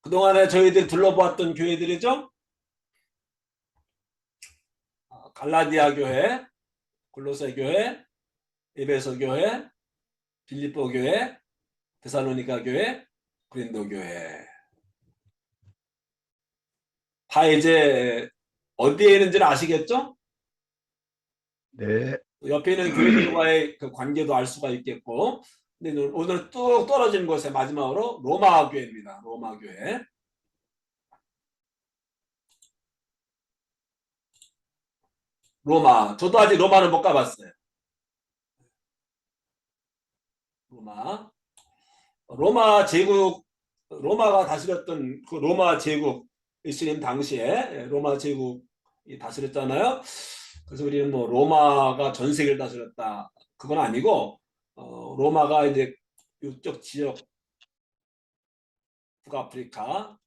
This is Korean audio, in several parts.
그동안에 저희들이 둘러보았던 교회들이죠. 갈라디아 교회, 골로새 교회, 에베소 교회, 빌립보 교회, 데살로니가 교회, 고린도 교회. 다 이제 어디에 있는지는 아시겠죠? 네. 옆에 있는 교회들과의 그 관계도 알 수가 있겠고, 근데 오늘 뚝 떨어진 곳에 마지막으로 로마 교회입니다. 로마 교회. 로마. 저도 아직 로마는 못 가봤어요. 로마. 로마 제국, 로마가 다스렸던 그 로마 제국 있으림 당시에 로마 제국이 다스렸잖아요. 그래서 우리는 뭐 로마가 전 세계를 다스렸다. 그건 아니고, 로마가 이제 이쪽 지역, 북아프리카,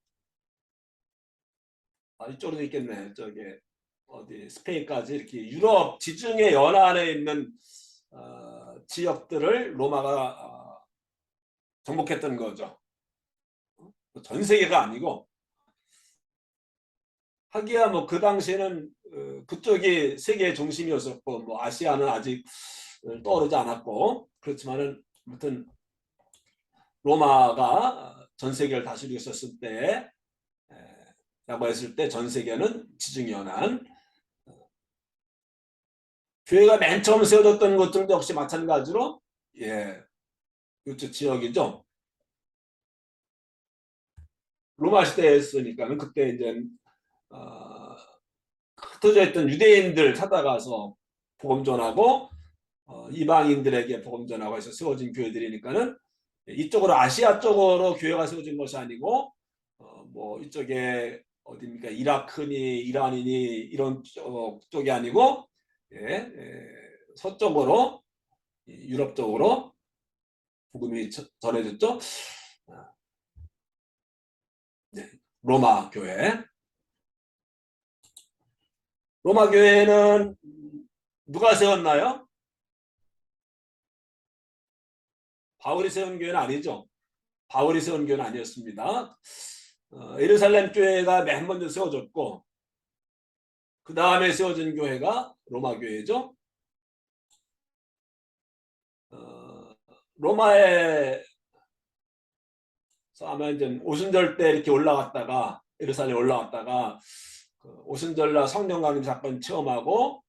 이쪽으로 있겠네. 저기 어디 스페인까지 이렇게 유럽 지중해 연안에 있는 지역들을 로마가 정복했던 거죠. 전 세계가 아니고. 하기야 뭐 그 당시에는 그쪽이 세계의 중심이었었고, 뭐 아시아는 아직 떠오르지 않았고, 그렇지만은 아무튼 로마가 전 세계를 다스리고 있었을 때, 라고 했을 때 전 세계는 지중해연안. 교회가 맨 처음 세워졌던 것들도 역시 마찬가지로 이쪽 지역이죠. 로마 시대였으니까는 그때 이제 흩어져 있던 유대인들 찾아가서 복음 전하고, 이방인들에게 복음 전하고 해서 세워진 교회들이니까는 이쪽으로 아시아 쪽으로 교회가 세워진 것이 아니고, 뭐 이쪽에 어디입니까? 이라크니 이란이니 이런 쪽이 아니고, 서쪽으로 유럽 쪽으로 복음이 전해졌죠. 네, 로마 교회. 로마 교회는 누가 세웠나요? 바울이 세운 교회는 아니죠. 바울이 세운 교회는 아니었습니다. 예루살렘 교회가 맨 먼저 세워졌고, 그 다음에 세워진 교회가 로마 교회죠. 로마에 아마 이제 오순절 때 이렇게 올라갔다가, 예루살렘 올라갔다가 그 오순절날 성령 강림 사건 체험하고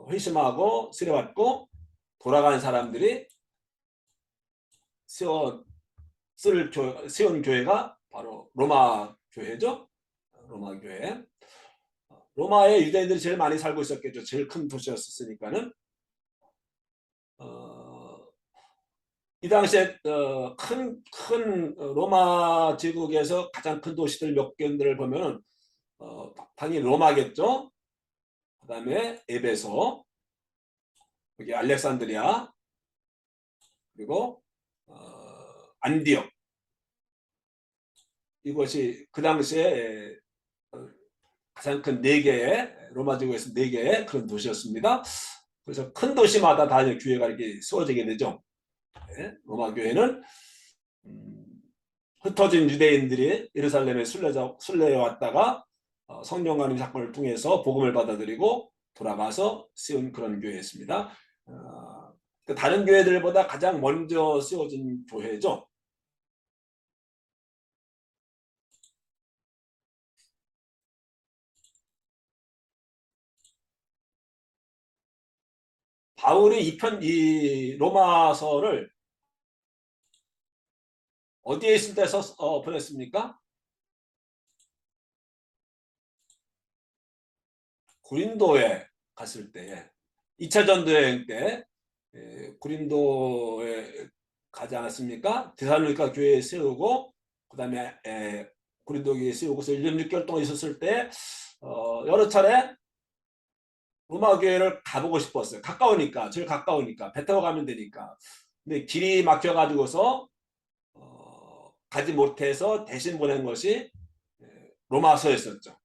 회심하고 세례받고 돌아간 사람들이 세운 교회가 바로 로마 교회죠. 로마 교회. 로마에 유대인들이 제일 많이 살고 있었겠죠. 제일 큰 도시였으니까는. 이 당시에 큰 로마 제국에서 가장 큰 도시들 몇 개를 보면 당연히 로마겠죠. 그 다음에 에베소, 여기 알렉산드리아, 그리고 안디옥. 이것이 그 당시에 가장 큰 4개의 로마 제국에서 4개의 그런 도시였습니다. 그래서 큰 도시마다 다 교회가 이렇게 세워지게 되죠. 로마 교회는 흩어진 유대인들이 예루살렘에 순례해 왔다가 성령 강림 사건을 통해서 복음을 받아들이고 돌아가서 세운 그런 교회였습니다. 다른 교회들보다 가장 먼저 세워진 교회죠. 바울이 이 로마서를 어디에 있을 때 보냈습니까? 고린도에 갔을 때, 2차 전도여행 때 고린도에 가지 않았습니까? 데살로니가 교회에 세우고, 그 다음에 고린도 교회에 세우고서 1년 6개월 동안 있었을 때 여러 차례 로마 교회를 가보고 싶었어요. 가까우니까, 제일 가까우니까, 배 타고 가면 되니까. 근데 길이 막혀가지고서 가지 못해서 대신 보낸 것이 로마서였었죠.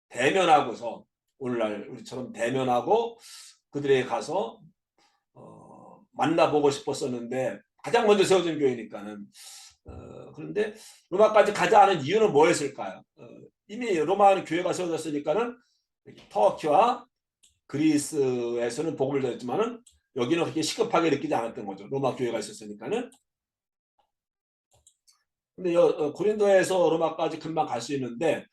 대면하고서, 오늘날 우리처럼 대면하고 그들에게 가서 만나보고 싶었었는데, 가장 먼저 세워진 교회니까는 그런데 로마까지 가지 않은 이유는 뭐였을까요? 이미 로마는 교회가 세워졌으니까는 터키와 그리스에서는 복음을 전했지만은 여기는 그렇게 시급하게 느끼지 않았던 거죠. 로마 교회가 있었으니까는. 근데 고린도에서 로마까지 금방 갈 수 있는데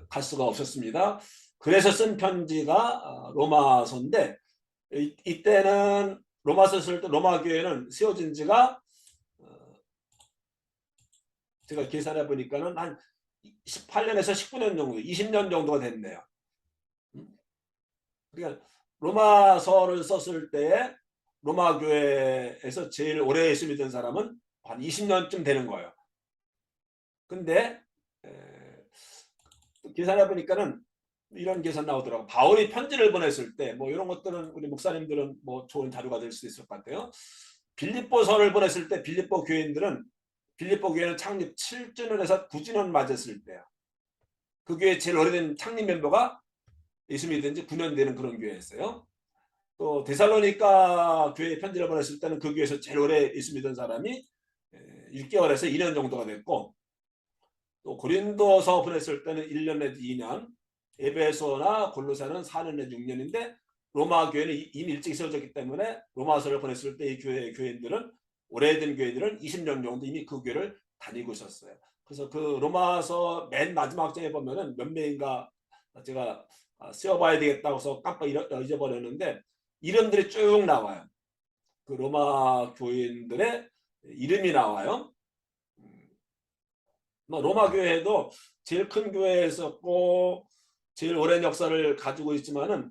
갈 수가 없었습니다. 그래서 쓴 편지가 로마서인데 이때는 로마서 쓸 때 로마 교회는 세워진 지가 제가 계산해 보니까는 한 18년에서 19년 정도, 20년 정도가 됐네요. 그러니까 로마서를 썼을 때 로마 교회에서 제일 오래 예수 믿은 사람은 한 20년쯤 되는 거예요. 근데 계산해 보니까는 이런 계산 나오더라고. 바울이 편지를 보냈을 때 뭐 이런 것들은 우리 목사님들은 뭐 좋은 자료가 될 수 있을 것 같아요. 빌립보서를 보냈을 때 빌립보 교회는 창립 7주년에서 9주년 맞았을 때야. 그 교회 제일 오래된 창립 멤버가 예수 믿은 지 9년 되는 그런 교회였어요. 또 데살로니가 교회에 편지를 보냈을 때는 그 교회에서 제일 오래 예수 믿은 사람이 6개월에서 2년 정도가 됐고, 또 고린도서 보냈을 때는 1년 내지 2년, 에베소나 골로새는 4년 내지 6년인데 로마 교회는 이미 일찍 세워졌기 때문에 로마서를 보냈을 때 이 교회인들은 오래된 교회들은 20년 정도 이미 그 교회를 다니고 있었어요. 그래서 그 로마서 맨 마지막 장에 보면은 몇 명인가 제가 세워봐야 되겠다고 해서 깜빡 잊어버렸는데 이름들이 쭉 나와요. 그 로마 교인들의 이름이 나와요. 로마 교회도 제일 큰 교회였었고 제일 오랜 역사를 가지고 있지만은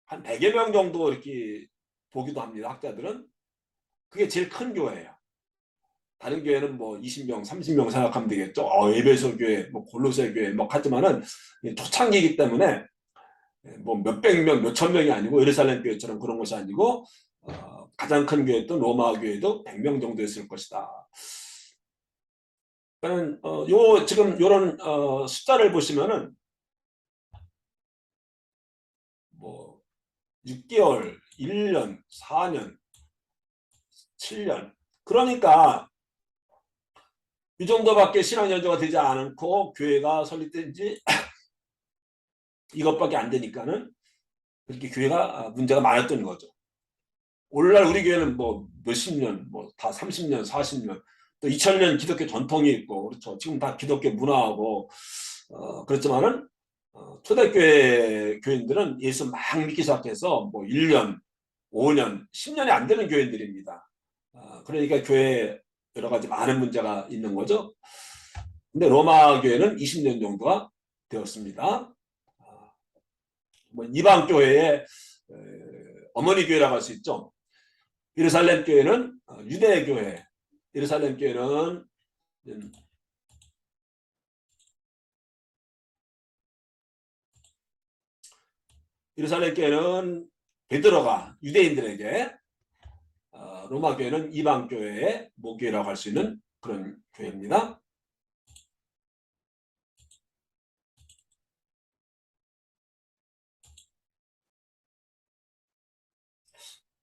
한 100여 명 정도 이렇게 보기도 합니다. 학자들은. 그게 제일 큰 교회예요. 다른 교회는 뭐 20명, 30명 생각하면 되겠죠. 에베소 교회, 뭐 골로새 교회 뭐 하지만은 초창기이기 때문에 뭐 몇백 명, 몇천 명이 아니고 예루살렘 교회처럼 그런 것이 아니고 가장 큰 교회였던 로마 교회도 100명 정도 였을 것이다. 그러니까 요 지금 요런 숫자를 보시면은 뭐 6개월, 1년, 4년, 7년. 그러니까 이 정도밖에 신앙 연조가 되지 않고 교회가 설립된 지 이것밖에 안 되니까는 그렇게 교회가 문제가 많았던 거죠. 오늘날 우리 교회는 뭐 몇십 년, 뭐 다 30년, 40년, 또 2000년 기독교 전통이 있고 그렇죠. 지금 다 기독교 문화하고 그렇지만은 초대교회 교인들은 예수 막 믿기 시작해서 뭐 1년, 5년, 10년이 안 되는 교인들입니다. 그러니까 교회에 여러 가지 많은 문제가 있는 거죠. 근데 로마 교회는 20년 정도가 되었습니다. 뭐 이방 교회의 어머니 교회라고 할 수 있죠. 예루살렘 교회는 유대 교회. 예루살렘 교회는 베드로가 유대인들에게, 로마 교회는 이방 교회의 모교회라고 할 수 있는 그런 교회입니다.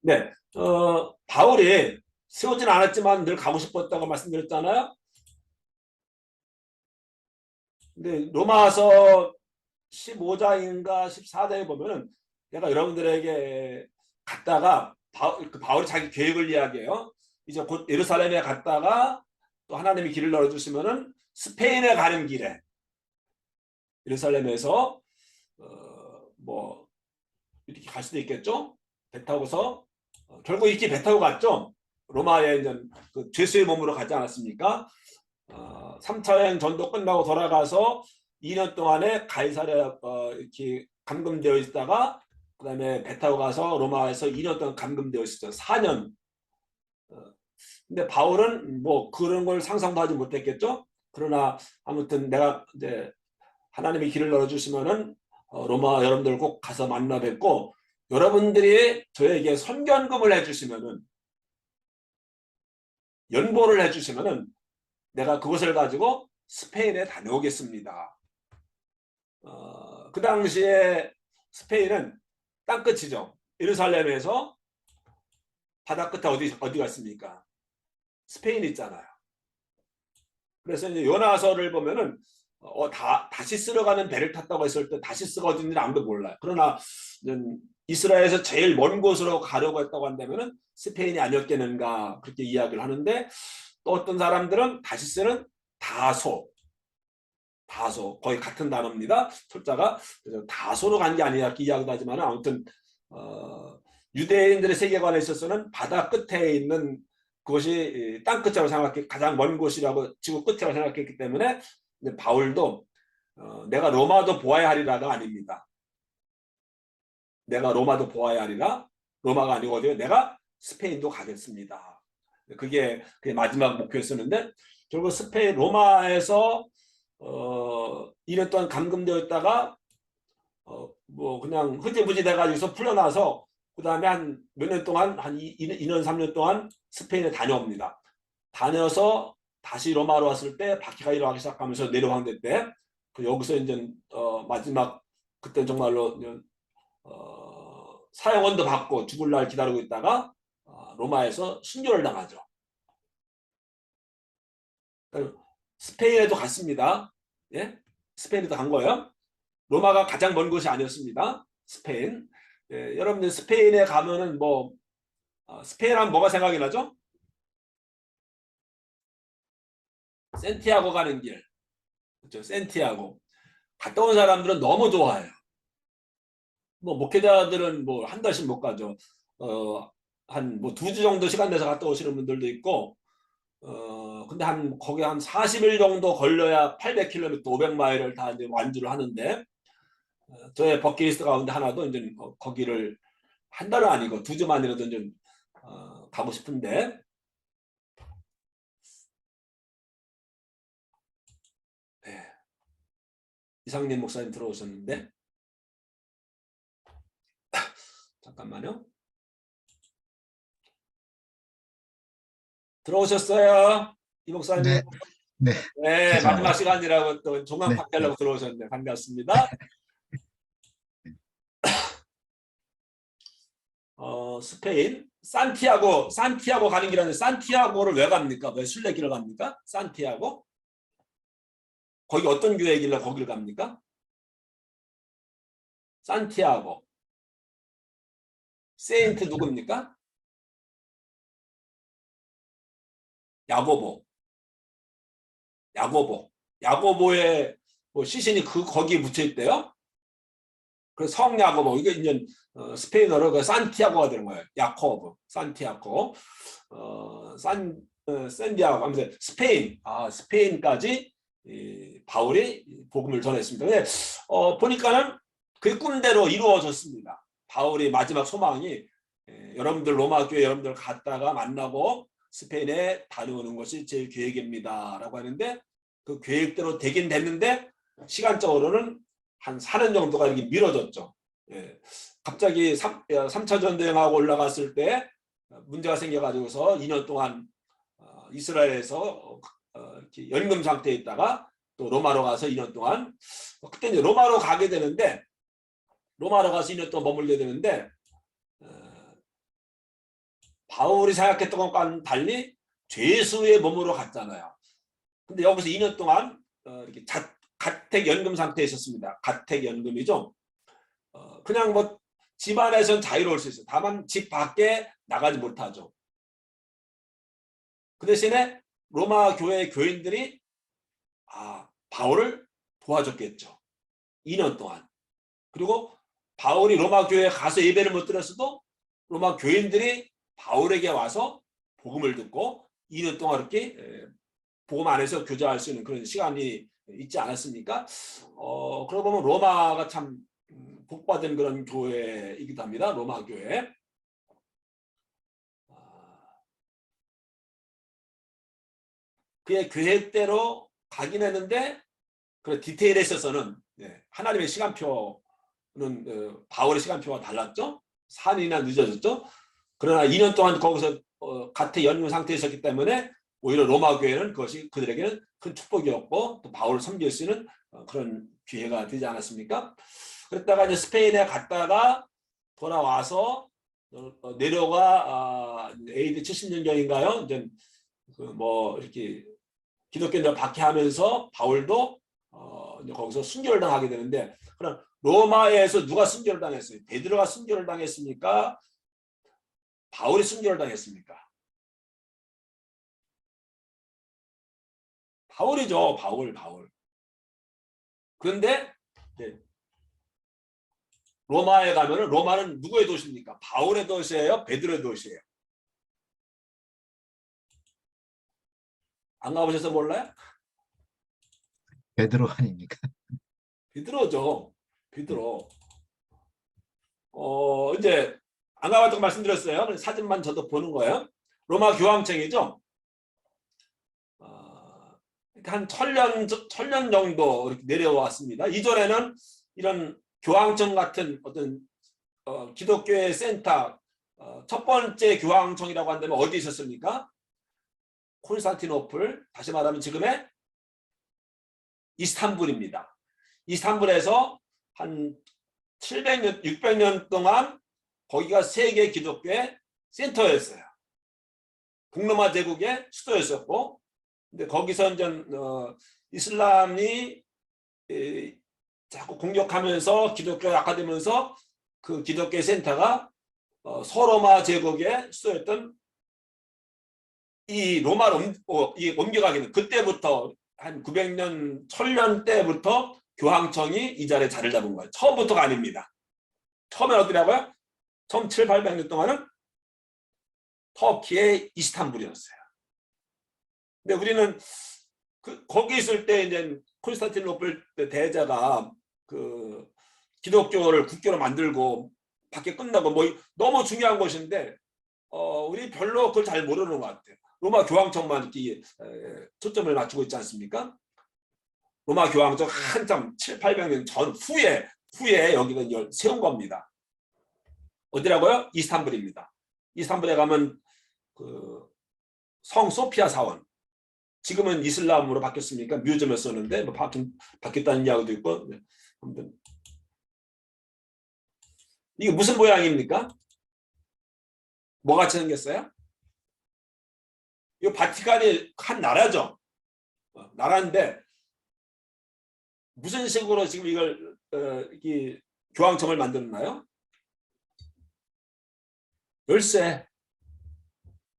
네, 바울이 세우진 않았지만 늘 가고 싶었다고 말씀드렸잖아요. 근데 로마서 15장인가 14장에 보면은 내가 여러분들에게 갔다가 바울이 자기 계획을 이야기해요. 이제 곧 예루살렘에 갔다가 또 하나님이 길을 열어주시면은 스페인에 가는 길에 예루살렘에서 뭐 이렇게 갈 수도 있겠죠. 배 타고서 결국 이렇게 배 타고 갔죠. 로마에 이제 그 죄수의 몸으로 가지 않았습니까? 3차 여행 전도 끝나고 돌아가서 2년 동안에 가이사랴 이렇게 감금되어 있다가 그다음에 배 타고 가서 로마에서 2년 동안 감금되어 있었죠. 4년. 근데 바울은 뭐 그런 걸 상상도 하지 못했겠죠. 그러나 아무튼 내가 이제 하나님의 길을 열어주시면은 로마 여러분들 꼭 가서 만나 뵙고 여러분들이 저에게 선견금을 해주시면은 연보를 해주시면은 내가 그것을 가지고 스페인에 다녀오겠습니다. 그 당시에 스페인은 땅끝이죠. 예루살렘에서 바다 끝에 어디가 있습니까? 스페인 있잖아요. 그래서 이제 요나서를 보면은 다시 쓸어가는 배를 탔다고 했을 때 다시스가 어딘지 아무도 몰라요. 그러나 이스라엘에서 제일 먼 곳으로 가려고 했다고 한다면은 스페인이 아니었겠는가 그렇게 이야기를 하는데, 또 어떤 사람들은 다시스는 다소 거의 같은 단어입니다. 철자가. 그래서 다소로 간 게 아니라 이렇게 이야기도 하지만 아무튼 유대인들의 세계관에 있어서는 바다 끝에 있는 그것이 땅 끝이라고 생각했기, 가장 먼 곳이라고 지구 끝이라고 생각했기 때문에 바울도 내가 로마도 보아야 하리라가 아닙니다. 내가 로마도 보아야 하리라, 로마가 아니고 어디요? 내가 스페인도 가겠습니다. 그게 마지막 목표였었는데, 결국 스페인 로마에서 2년 동안 감금되어 있다가 뭐 그냥 흐지부지 돼가지고서 풀려나서 그 다음에 한 몇 년 동안 한 2년 3년 동안 스페인에 다녀옵니다. 다녀서 다시 로마로 왔을 때 바퀴가 일어나기 시작하면서 네로 황제 때 여기서 이제 마지막 그때 정말로 사형원도 받고 죽을 날 기다리고 있다가 로마에서 순교를 당하죠. 스페인에도 갔습니다. 예? 스페인에도 간 거예요. 로마가 가장 먼 곳이 아니었습니다. 스페인. 예, 여러분들 스페인에 가면은 뭐 스페인 하면 뭐가 생각이 나죠? 센티아고 가는 길. 그렇죠? 센티아고. 갔다 온 사람들은 너무 좋아해요. 뭐 목회자들은 뭐 한 달씩 못 가죠. 한 뭐 2주 정도 시간 내서 갔다 오시는 분들도 있고, 근데 거기 한 40일 정도 걸려야 800km, 500마일을 다 이제 완주를 하는데, 저의 버킷리스트 가운데 하나도 이제 거기를 한 달은 아니고 2주만이라도 좀 가고 싶은데, 네. 이상민 목사님 들어오셨는데 잠깐만요. 들어오셨어요, 이 목사님? 네, 네, 네, 마지막 죄송합니다. 시간이라고 또 종강 네, 파티 네, 하려고 들어오셨는데 반갑습니다. 스페인 산티아고 가는 길인데, 산티아고를 왜 갑니까? 왜 순례길을 갑니까? 산티아고? 거기 어떤 교회 길래 거기를 갑니까? 산티아고. 세인트 누굽니까? 야고보. 야고보의 뭐 시신이 거기에 묻혀 있대요. 그래서 성야고보, 이게 이제 스페인어로 그 산티아고가 되는 거예요. 야코브, 산티아고, 샌디아고 하면서 스페인까지 바울이 복음을 전했습니다. 근데 보니까는 그 꿈대로 이루어졌습니다. 바울이 마지막 소망이 여러분들 로마 교회 여러분들 갔다가 만나고 스페인에 다녀오는 것이 제 계획입니다라고 하는데, 그 계획대로 되긴 됐는데 시간적으로는 한 4년 정도가 이렇게 미뤄졌죠. 예. 갑자기 3차 전쟁하고 올라갔을 때 문제가 생겨가지고서 2년 동안 이스라엘에서 이렇게 연금 상태에 있다가 또 로마로 가서 2년 동안, 그때 이제 로마로 가게 되는데, 로마로 가서 2년 동안 머물게 되는데, 바울이 생각했던 것과는 달리 죄수의 몸으로 갔잖아요. 근데 여기서 2년 동안 이렇게 가택연금 상태에 있었습니다. 가택연금이죠. 그냥 뭐 집안에서는 자유로울 수 있어요. 다만 집 밖에 나가지 못하죠. 그 대신에 로마 교회 교인들이 바울을 도와줬겠죠. 2년 동안. 그리고 바울이 로마 교회에 가서 예배를 못 드렸어도 로마 교인들이 바울에게 와서 복음을 듣고 2년 동안 이렇게 복음 안에서 교제할 수 있는 그런 시간이 있지 않았습니까? 그러고 보면 로마가 참 복받은 그런 교회이기도 합니다. 로마 교회. 그의 계획대로 가긴 했는데, 그 디테일에 있어서는 하나님의 시간표는 바울의 시간표와 달랐죠. 4년이나 늦어졌죠. 그러나 2년 동안 거기서 가택 연금 상태에 있었기 때문에 오히려 로마 교회는 그것이 그들에게는 큰 축복이었고, 또 바울을 섬길 수 있는 그런 기회가 되지 않았습니까? 그랬다가 이제 스페인에 갔다가 돌아와서 네로가 AD 70년경인가요? 이제 뭐 이렇게 기독교인들 박해하면서 바울도 이제 거기서 순교를 당하게 되는데, 그럼 로마에서 누가 순교를 당했어요? 베드로가 순교를 당했습니까? 바울이 순교를 당했습니까? 바울이죠. 바울. 그런데 네, 로마에 가면은, 로마는 누구의 도시입니까? 바울의 도시예요? 베드로의 도시예요? 안 가보셔서 몰라요? 베드로 아닙니까? 베드로죠. 베드로. 이제 안 가봤다고 말씀드렸어요. 그래서 사진만 저도 보는 거예요. 로마 교황청이죠. 한 1000년 정도 이렇게 내려왔습니다. 이전에는 이런 교황청 같은 어떤 기독교의 센터, 첫 번째 교황청이라고 한다면 어디 있었습니까? 콘스탄티노플, 다시 말하면 지금의 이스탄불입니다. 이스탄불에서 한 700년, 600년 동안 거기가 세계 기독교의 센터였어요. 북로마 제국의 수도였었고, 근데 거기서 이제 이슬람이 자꾸 공격하면서 기독교가 약화되면서 그 기독교의 센터가 서로마 제국의 수도였던 이 로마로 옮겨가게 된, 그때부터 한 900년, 1000년 때부터 교황청이 이 자리에 자리를 잡은 거예요. 처음부터가 아닙니다. 처음에 어디라고요? 처음 7, 800년 동안은 터키의 이스탄불이었어요. 근데 우리는 거기 있을 때 이제 콘스탄티노플 대제가 그 기독교를 국교로 만들고 밖에 끝나고 뭐 너무 중요한 것인데 우리 별로 그걸 잘 모르는 것 같아요. 로마 교황청만 이렇게 초점을 맞추고 있지 않습니까? 로마 교황청 한참 7, 800년 전 후에 여기는 세운 겁니다. 어디라고요? 이스탄불입니다. 이스탄불에 가면 그 성 소피아 사원, 지금은 이슬람으로 바뀌었으니까 뮤즈엄에 썼는데 뭐 바뀌었다는 이야기도 있고. 아무튼 이게 무슨 모양입니까? 뭐 같이 생겼어요? 이 바티칸이 한 나라죠. 나라인데 무슨 식으로 지금 이걸 이 교황청을 만들었나요? 열쇠.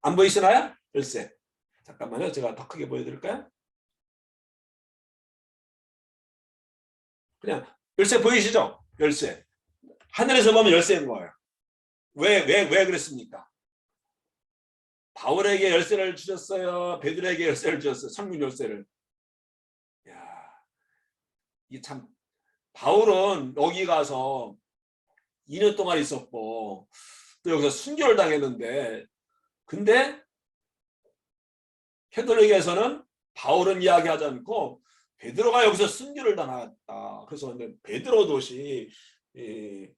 안 보이시나요? 열쇠. 잠깐만요. 제가 더 크게 보여드릴까요? 그냥 열쇠 보이시죠? 열쇠. 하늘에서 보면 열쇠인 거예요. 왜 그랬습니까? 바울에게 열쇠를 주셨어요? 베드로에게 열쇠를 주셨어요? 천국 열쇠를. 야, 이게 참, 바울은 여기 가서 2년 동안 있었고 또 여기서 순교를 당했는데, 근데 캐톨릭에서는 바울은 이야기하지 않고 베드로가 여기서 순교를 당했다. 그래서 베드로 도시,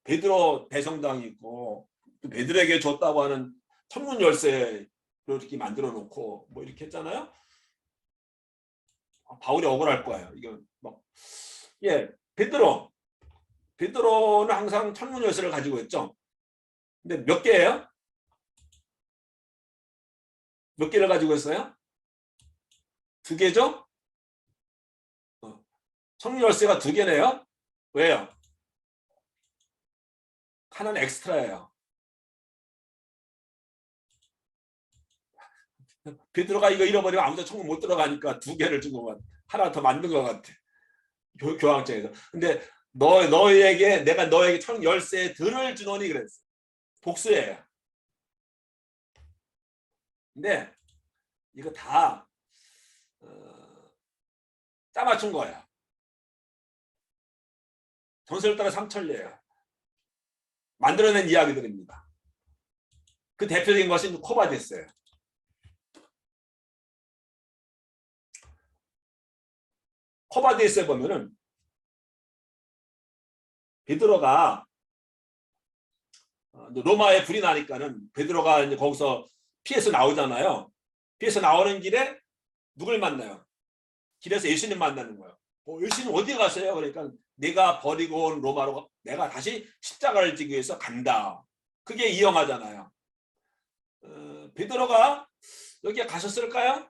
베드로 대성당이 있고 또 베드로에게 줬다고 하는 천문 열쇠 이렇게 만들어 놓고 뭐 이렇게 했잖아요. 바울이 억울할 거예요. 이거 막, 베드로는 항상 천문 열쇠를 가지고 있죠. 근데 몇 개예요? 몇 개를 가지고 있어요? 2개죠? 천문 열쇠가 2개네요. 왜요? 하나는 엑스트라예요. 베드로가 이거 잃어버리면 아무도 천국 못 들어가니까 2개를 주고 하나 더 만든 것 같아. 교황청에서. 근데 내가 너에게 천국 열쇠들을 주노니 그랬어. 복수예요. 근데 이거 다 짜맞춘 거예요. 전설을 따라 삼천리예요. 만들어낸 이야기들입니다. 그 대표적인 것이 코바디스예요. 코바디스에 보면은 베드로가 로마에 불이 나니까는 베드로가 이제 거기서 피해서 나오잖아요. 피해서 나오는 길에 누굴 만나요? 길에서 예수님 만나는 거예요. 예수님 어디 가세요? 그러니까 내가 버리고 온 로마로 내가 다시 십자가를 지기 위해서 간다. 그게 이영하잖아요. 베드로가 여기에 가셨을까요?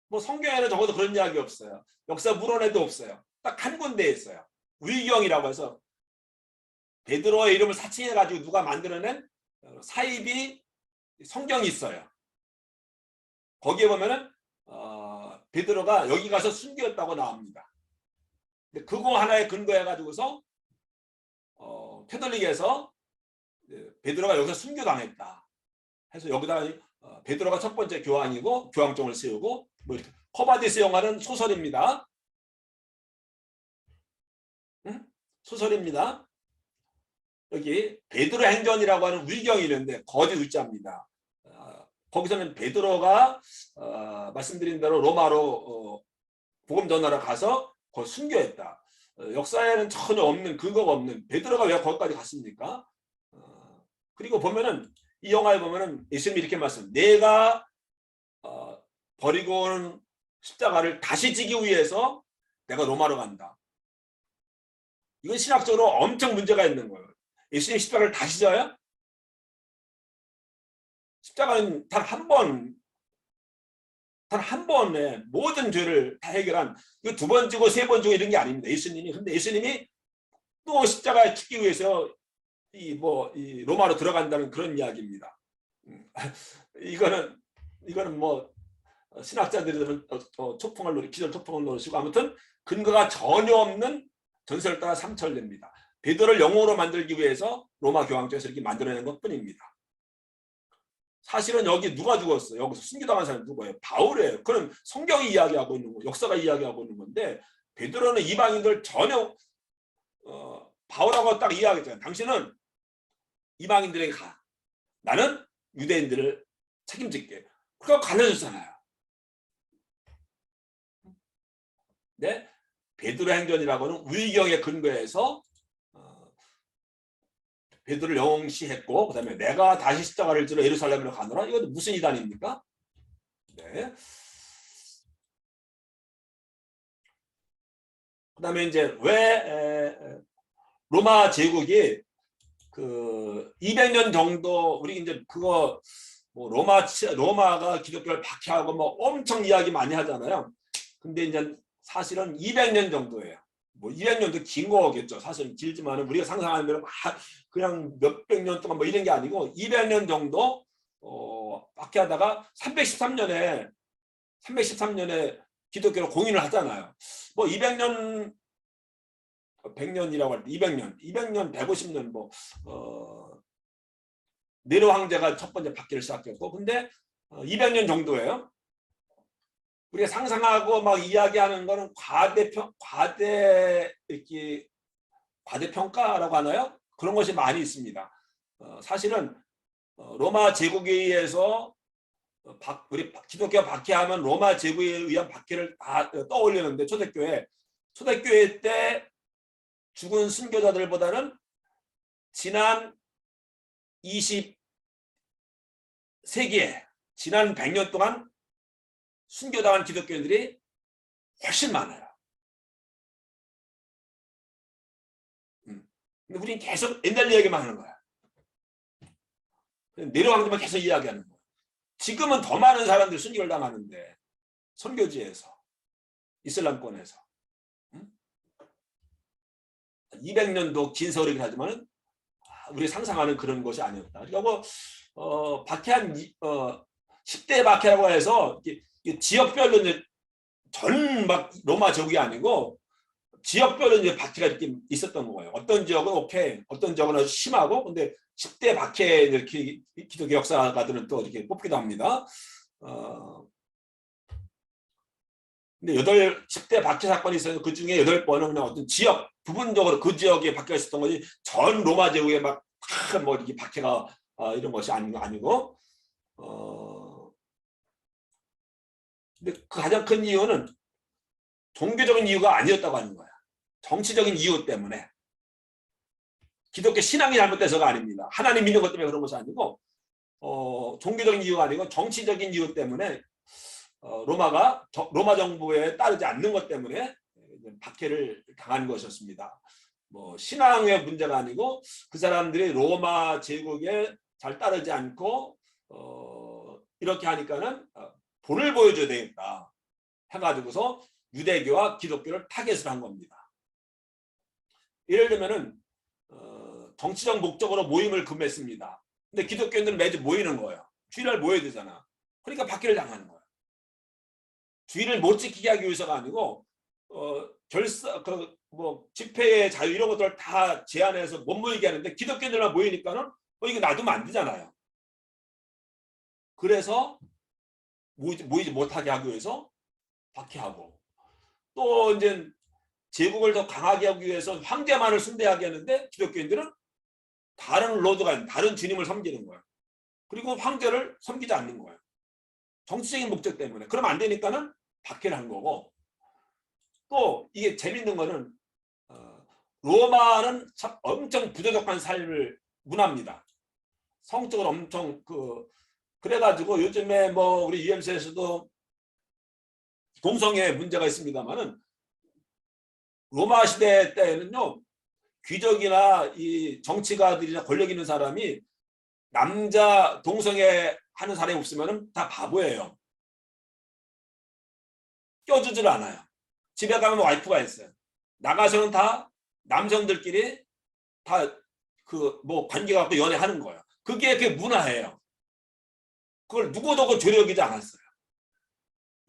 뭐 성경에는 적어도 그런 이야기 없어요. 역사 물원에도 없어요. 딱 한 군데에 있어요. 위경이라고 해서 베드로의 이름을 사칭해 가지고 누가 만들어낸 사입이 성경이 있어요. 거기에 보면은 베드로가 여기 가서 순교했다고 나옵니다. 근데 그거 하나에 근거해 가지고서 캐톨릭에서 베드로가 여기서 순교당했다 해서 여기다 베드로가 첫 번째 교황이고 교황종을 세우고 뭐 이렇게 코바디스 영화는 소설입니다. 소설입니다. 여기 베드로 행전이라고 하는 위경이 있는데 거짓 의자입니다. 거기서는 베드로가 말씀드린 대로 로마로 복음 전하러 가서 거기 순교했다. 역사에는 전혀 없는 근거가 없는 베드로가 왜 거기까지 갔습니까? 그리고 보면은 이 영화에 보면은 예수님이 이렇게 말씀, 내가 버리고 온 십자가를 다시 지기 위해서 내가 로마로 간다. 이건 신학적으로 엄청 문제가 있는 거예요. 예수님 십자가를 다시 져요? 십자가는 단 한 번에 모든 죄를 다 해결한, 이거 두 번 지고 세 번 지고 이런 게 아닙니다. 예수님이. 근데 예수님이 또 십자가에 죽기 위해서 이 로마로 들어간다는 그런 이야기입니다. 이거는 뭐 신학자들은 초풍을 노리, 기존 초풍을 노리시고 아무튼 근거가 전혀 없는 전설을 따라 삼철됩니다. 베드로를 영웅으로 만들기 위해서 로마 교황청에서 이렇게 만들어낸 것뿐입니다. 사실은 여기 누가 죽었어? 여기서 순교당한 사람이 누구예요? 바울이에요. 그는 성경이 이야기하고 있는 거, 역사가 이야기하고 있는 건데 베드로는 이방인들 전혀 바울하고 딱 이야기했잖아요. 당신은 이방인들에게 가. 나는 유대인들을 책임질게. 그거 갈라줬잖아요. 네? 베드로 행전이라고는 위경에 근거해서 베드로를 영시했고 그다음에 내가 다시 십자가를 지러 예루살렘으로 가노라. 이것도 무슨 이단입니까? 네. 그다음에 이제 왜 로마 제국이 그 200년 정도 우리 이제 그거 뭐 로마가 기독교를 박해하고 뭐 엄청 이야기 많이 하잖아요. 근데 이제 사실은 200년 정도예요. 뭐 200년도 긴 거겠죠. 사실은 길지만은 우리가 상상하는 대로 막 그냥 몇백 년 동안 뭐 이런 게 아니고 200년 정도 박해하다가 313년에 기독교로 공인을 하잖아요. 뭐 200년 100년이라고 할 때 200년 150년 뭐 네로 황제가 첫 번째 박해를 시작했고 근데 200년 정도예요. 우리가 상상하고 막 이야기하는 거는 과대평가라고 하나요? 그런 것이 많이 있습니다. 사실은 로마 제국에 의해서 우리 기독교 박해하면 로마 제국에 의한 박해를 다 떠올리는데 초대교회 때 죽은 순교자들보다는 지난 20세기에 지난 100년 동안 순교당한 기독교인들이 훨씬 많아요. 근데 우리는 계속 옛날 이야기만 하는 거야. 내려왕들만 계속 이야기하는 거야. 지금은 더 많은 사람들이 순교를 당하는데 선교지에서 이슬람권에서 200년도 긴 세월이긴 하지만 우리 상상하는 그런 것이 아니었다. 그리고 박해한 10대 박해라고 해서 지역별로 이제 전 막 로마 제국이 아니고 지역별로 이제 박해가 이렇게 있었던 거예요. 어떤 지역은 오케이, 어떤 지역은 아주 심하고, 근데 10대 박해 이렇게 기독교 역사가들은 또 이렇게 뽑기도 합니다. 근데 10대 박해 사건이 있어서 그 중에 8번은 그냥 어떤 지역, 부분적으로 그 지역에 박해가 있었던 거지 전 로마 제국에 막 뭐 이렇게 박해가 이런 것이 아니고, 근데 그 가장 큰 이유는 종교적인 이유가 아니었다고 하는 거야. 정치적인 이유 때문에. 기독교 신앙이 잘못돼서가 아닙니다. 하나님 믿는 것 때문에 그런 것이 아니고 종교적인 이유가 아니고 정치적인 이유 때문에 로마 정부에 따르지 않는 것 때문에 박해를 당한 것이었습니다. 뭐 신앙의 문제가 아니고 그 사람들이 로마 제국에 잘 따르지 않고 이렇게 하니까는 본을 보여줘야 되겠다 해가지고서 유대교와 기독교를 타겟을 한 겁니다. 예를 들면은 정치적 목적으로 모임을 금했습니다. 근데 기독교인들은 매주 모이는 거예요. 주일날 모여야 되잖아. 그러니까 박해를 당하는 거예요. 주의를 못 지키게 하기 위해서가 아니고 집회의 자유 이런 것들을 다 제한해서 못 모이게 하는데 기독교인들만 모이니까는 이게 놔두면 안 되잖아요. 그래서 모이지 못하게 하기 위해서 박해하고 또 이제 제국을 더 강하게 하기 위해서 황제만을 숭배하게 하는데 기독교인들은 다른 로드가 다른 주님을 섬기는 거예요. 그리고 황제를 섬기지 않는 거예요. 정치적인 목적 때문에. 그러면 안 되니까는 박해를 한 거고 또 이게 재밌는 거는 로마는 참 엄청 부도덕한 삶을 문화입니다. 성적으로 엄청 그래가지고 요즘에 뭐 우리 UMC에서도 동성애 문제가 있습니다만은 로마 시대 때는요 귀족이나 이 정치가들이나 권력 있는 사람이 남자 동성애 하는 사람이 없으면은 다 바보예요. 껴주질 않아요. 집에 가면 와이프가 있어요. 나가서는 다 남성들끼리 다 관계 갖고 연애하는 거예요. 그게 그 문화예요. 그걸 누구도 조력이지 않았어요.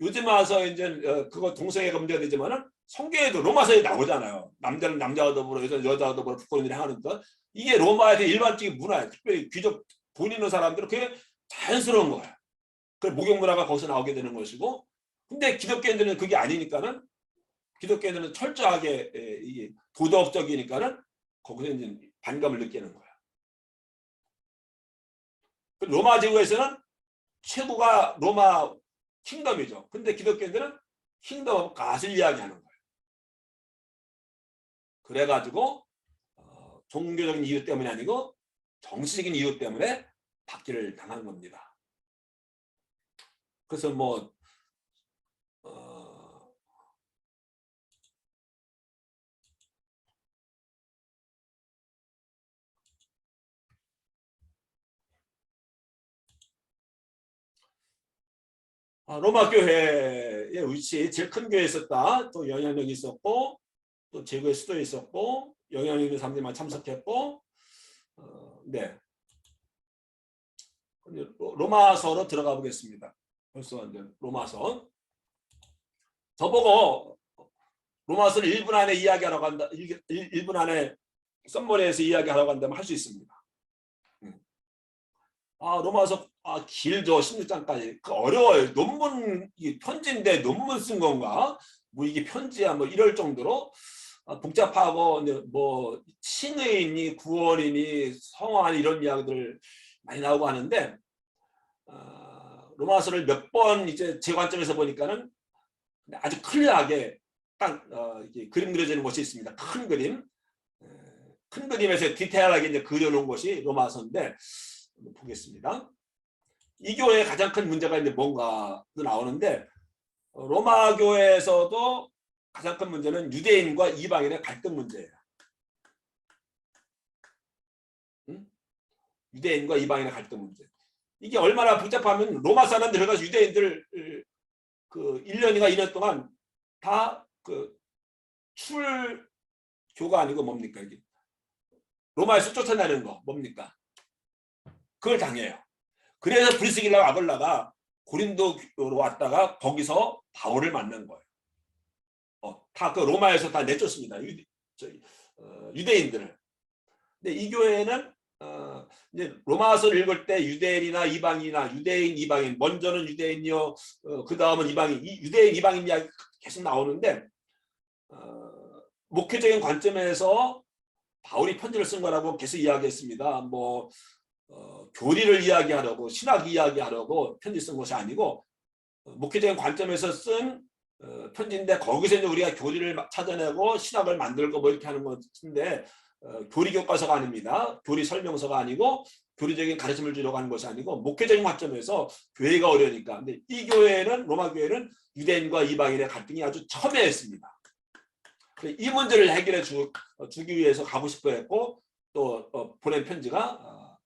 요즘 와서 이제 그거 동성애가 문제가 되지만은 성경에도 로마서에 나오잖아요. 남자는 남자와 더불어 여자는 여자와 더불어 부끄러운 일을 하는 것. 이게 로마의 일반적인 문화예요. 특별히 귀족 돈 있는 사람들은 그게 자연스러운 거예요. 그 목욕 문화가 거기서 나오게 되는 것이고, 근데 기독교인들은 그게 아니니까는 기독교인들은 철저하게 이게 도덕적이니까는 거기서 이제 반감을 느끼는 거예요. 로마 제국에서는 최고가 로마 킹덤이죠. 근데 기독교인들은 킹덤 오브 갓을 이야기하는 거예요. 그래가지고 종교적인 이유 때문이 아니고 정치적인 이유 때문에 박해를 당한 겁니다. 그래서 뭐 로마 교회의 위치 제일 큰 교회에 있었다. 또 영향력이 있었고 또 제국의 수도에 있었고 영향력 있는 사람들만 참석했고 네. 로마서로 들어가 보겠습니다. 벌써 이제 로마서. 저보고 로마서를 1분 안에 이야기하라고 한다. 1분 안에 썸머리에서 이야기하라고 한다면 할 수 있습니다. 로마서 길죠. 16장까지. 어려워요. 논문 편지인데 논문 쓴 건가? 뭐 이게 편지야 뭐 이럴 정도로 복잡하고 뭐 신의니 구원이니 성화니 이런 이야기들 많이 나오고 하는데 로마서를 몇 번 이제 제 관점에서 보니까는 아주 클리어하게 딱 이게 그림 그려지는 것이 있습니다. 큰 그림. 큰 그림에서 디테일하게 이제 그려놓은 것이 로마서인데 보겠습니다. 이 교회의 가장 큰 문제가 이제 뭔가 나오는데 로마 교회에서도 가장 큰 문제는 유대인과 이방인의 갈등 문제예요. 유대인과 이방인의 갈등 문제. 이게 얼마나 복잡하면 로마 사람들 들어가서 유대인들 1년이나 2년 동안 다 출교가 아니고 뭡니까 이게 로마에서 쫓아내는 거 뭡니까? 그걸 당해요. 그래서 브리스길라 아굴라가 고린도로 왔다가 거기서 바울을 만난 거예요. 다 로마에서 다 내쫓습니다. 유대인들을. 근데 이 교회는 이제 로마서를 읽을 때 유대인이나 이방인이나 유대인 이방인 먼저는 유대인이요 그 다음은 이방인 유대인 이방인 이야기 계속 나오는데 목회적인 관점에서 바울이 편지를 쓴 거라고 계속 이야기했습니다. 뭐 교리를 이야기하려고 신학 이야기하려고 편지 쓴 것이 아니고 목회적인 관점에서 쓴 편지인데 거기서 이제 우리가 교리를 찾아내고 신학을 만들고 뭐 이렇게 하는 것인데 교리 교과서가 아닙니다. 교리 설명서가 아니고 교리적인 가르침을 주려고 하는 것이 아니고 목회적인 관점에서 교회가 어려우니까. 근데 이 교회는 로마 교회는 유대인과 이방인의 갈등이 아주 첨예했습니다. 이 문제를 해결해 주기 위해서 가고 싶어 했고 또 보낸 편지가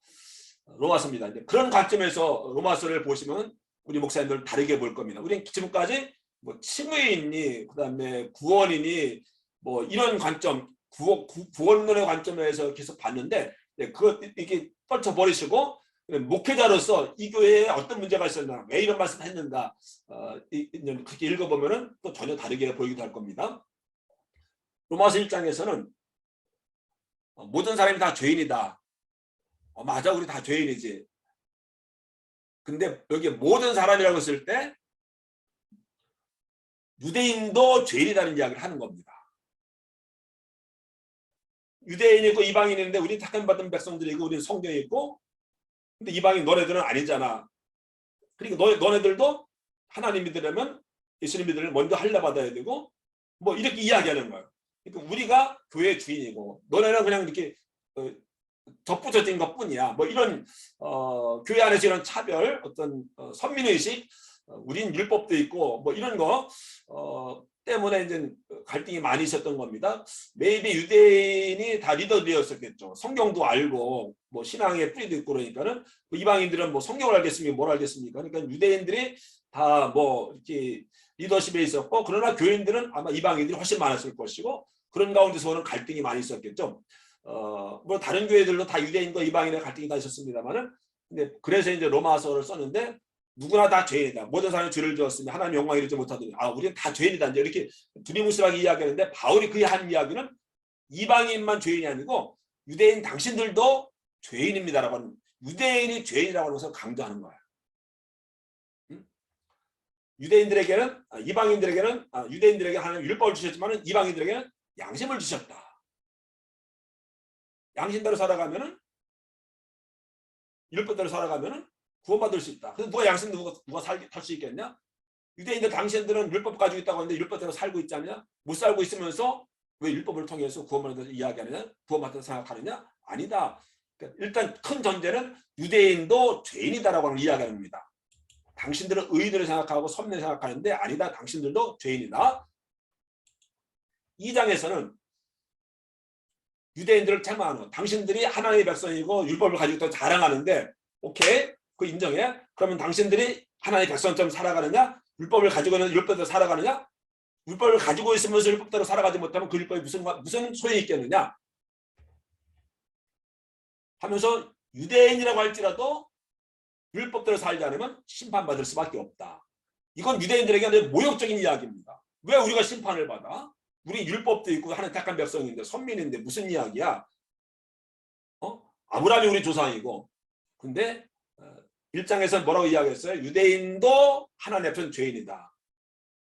로마서입니다. 이제 그런 관점에서 로마서를 보시면 우리 목사님들 다르게 볼 겁니다. 우리는 지금까지 뭐 칭의이니 그다음에 구원이니 뭐 이런 관점 구원론의 관점에서 계속 봤는데 이게 떨쳐버리시고 목회자로서 이 교회에 어떤 문제가 있었나 왜 이런 말씀을 했는가 그렇게 읽어보면 또 전혀 다르게 보이기도 할 겁니다. 로마서 1장에서는 모든 사람이 다 죄인이다. 맞아, 우리 다 죄인이지. 근데 여기 모든 사람이라고 했을 때 유대인도 죄인이라는 이야기를 하는 겁니다. 유대인이 있고 이방인이 있는데 우리 택함받은 백성들이고 우리는 성경이 있고 근데 이방인 너네들은 아니잖아. 그러니까 너네들도 하나님 믿으려면 예수님 믿으려면 먼저 할례 받아야 되고 뭐 이렇게 이야기하는 거예요. 그러니까 우리가 교회의 주인이고 너네는 그냥 이렇게 덧붙여진 것뿐이야. 뭐 이런 교회 안에서 이런 차별, 어떤 선민의식, 우린 율법도 있고 뭐 이런 거 때문에 이제 갈등이 많이 있었던 겁니다. 매일이 유대인이 다 리더들이었었겠죠. 성경도 알고 뭐 신앙의 뿌리도 있고 그러니까는 이방인들은 뭐 성경을 알겠습니까? 뭘 알겠습니까? 그러니까 유대인들이 다 뭐 이렇게 리더십에 있었고 그러나 교인들은 아마 이방인들이 훨씬 많았을 것이고 그런 가운데서는 갈등이 많이 있었겠죠. 뭐 다른 교회들도 다 유대인과 이방인의 갈등이 다 있었습니다만은 근데 그래서 이제 로마서를 썼는데 누구나 다 죄인이다. 모든 사람이 죄를 지었으니 하나님 영광 이루지 못하더니 우리는 다 죄인이다. 이제 이렇게 두리뭉실하게 이야기하는데 바울이 그의 한 이야기는 이방인만 죄인이 아니고 유대인 당신들도 죄인입니다라고 하는 유대인이 죄인이라고 하는 것을 강조하는 거야. 유대인들에게는 이방인들에게는 유대인들에게 하나님 율법을 주셨지만 이방인들에게는 양심을 주셨다. 양심대로 살아가면은 율법대로 살아가면은 구원받을 수 있다. 그래서 누가 양심 누가 살 수 있겠냐? 유대인들 당신들은 율법 가지고 있다고 하는데 율법대로 살고 있지 않냐? 못 살고 있으면서 왜 율법을 통해서 구원받는 이야기하느냐? 구원받는 생각하느냐? 아니다. 그러니까 일단 큰 전제는 유대인도 죄인이다라고 하는 이야기하는 겁니다. 당신들은 의인으로 생각하고 선민을 생각하는데 아니다. 당신들도 죄인이다. 2장에서는 유대인들을 책망하는 거. 당신들이 하나님의 백성이고 율법을 가지고 또 자랑하는데 오케이. 그 인정해. 그러면 당신들이 하나님의 백성처럼 살아가느냐? 율법을 가지고 있는 율법대로 살아가느냐? 율법을 가지고 있으면서 율법대로 살아가지 못하면 그 율법이 무슨 소용이 있겠느냐? 하면서 유대인이라고 할지라도 율법대로 살지 않으면 심판받을 수밖에 없다. 이건 유대인들에게 모욕적인 이야기입니다. 왜 우리가 심판을 받아? 우리 율법도 있고 하나님 택한 백성인데 선민인데 무슨 이야기야? 아브라함이 우리 조상이고 근데 1장에서는 뭐라고 이야기했어요? 유대인도 하나님 앞에서는 죄인이다.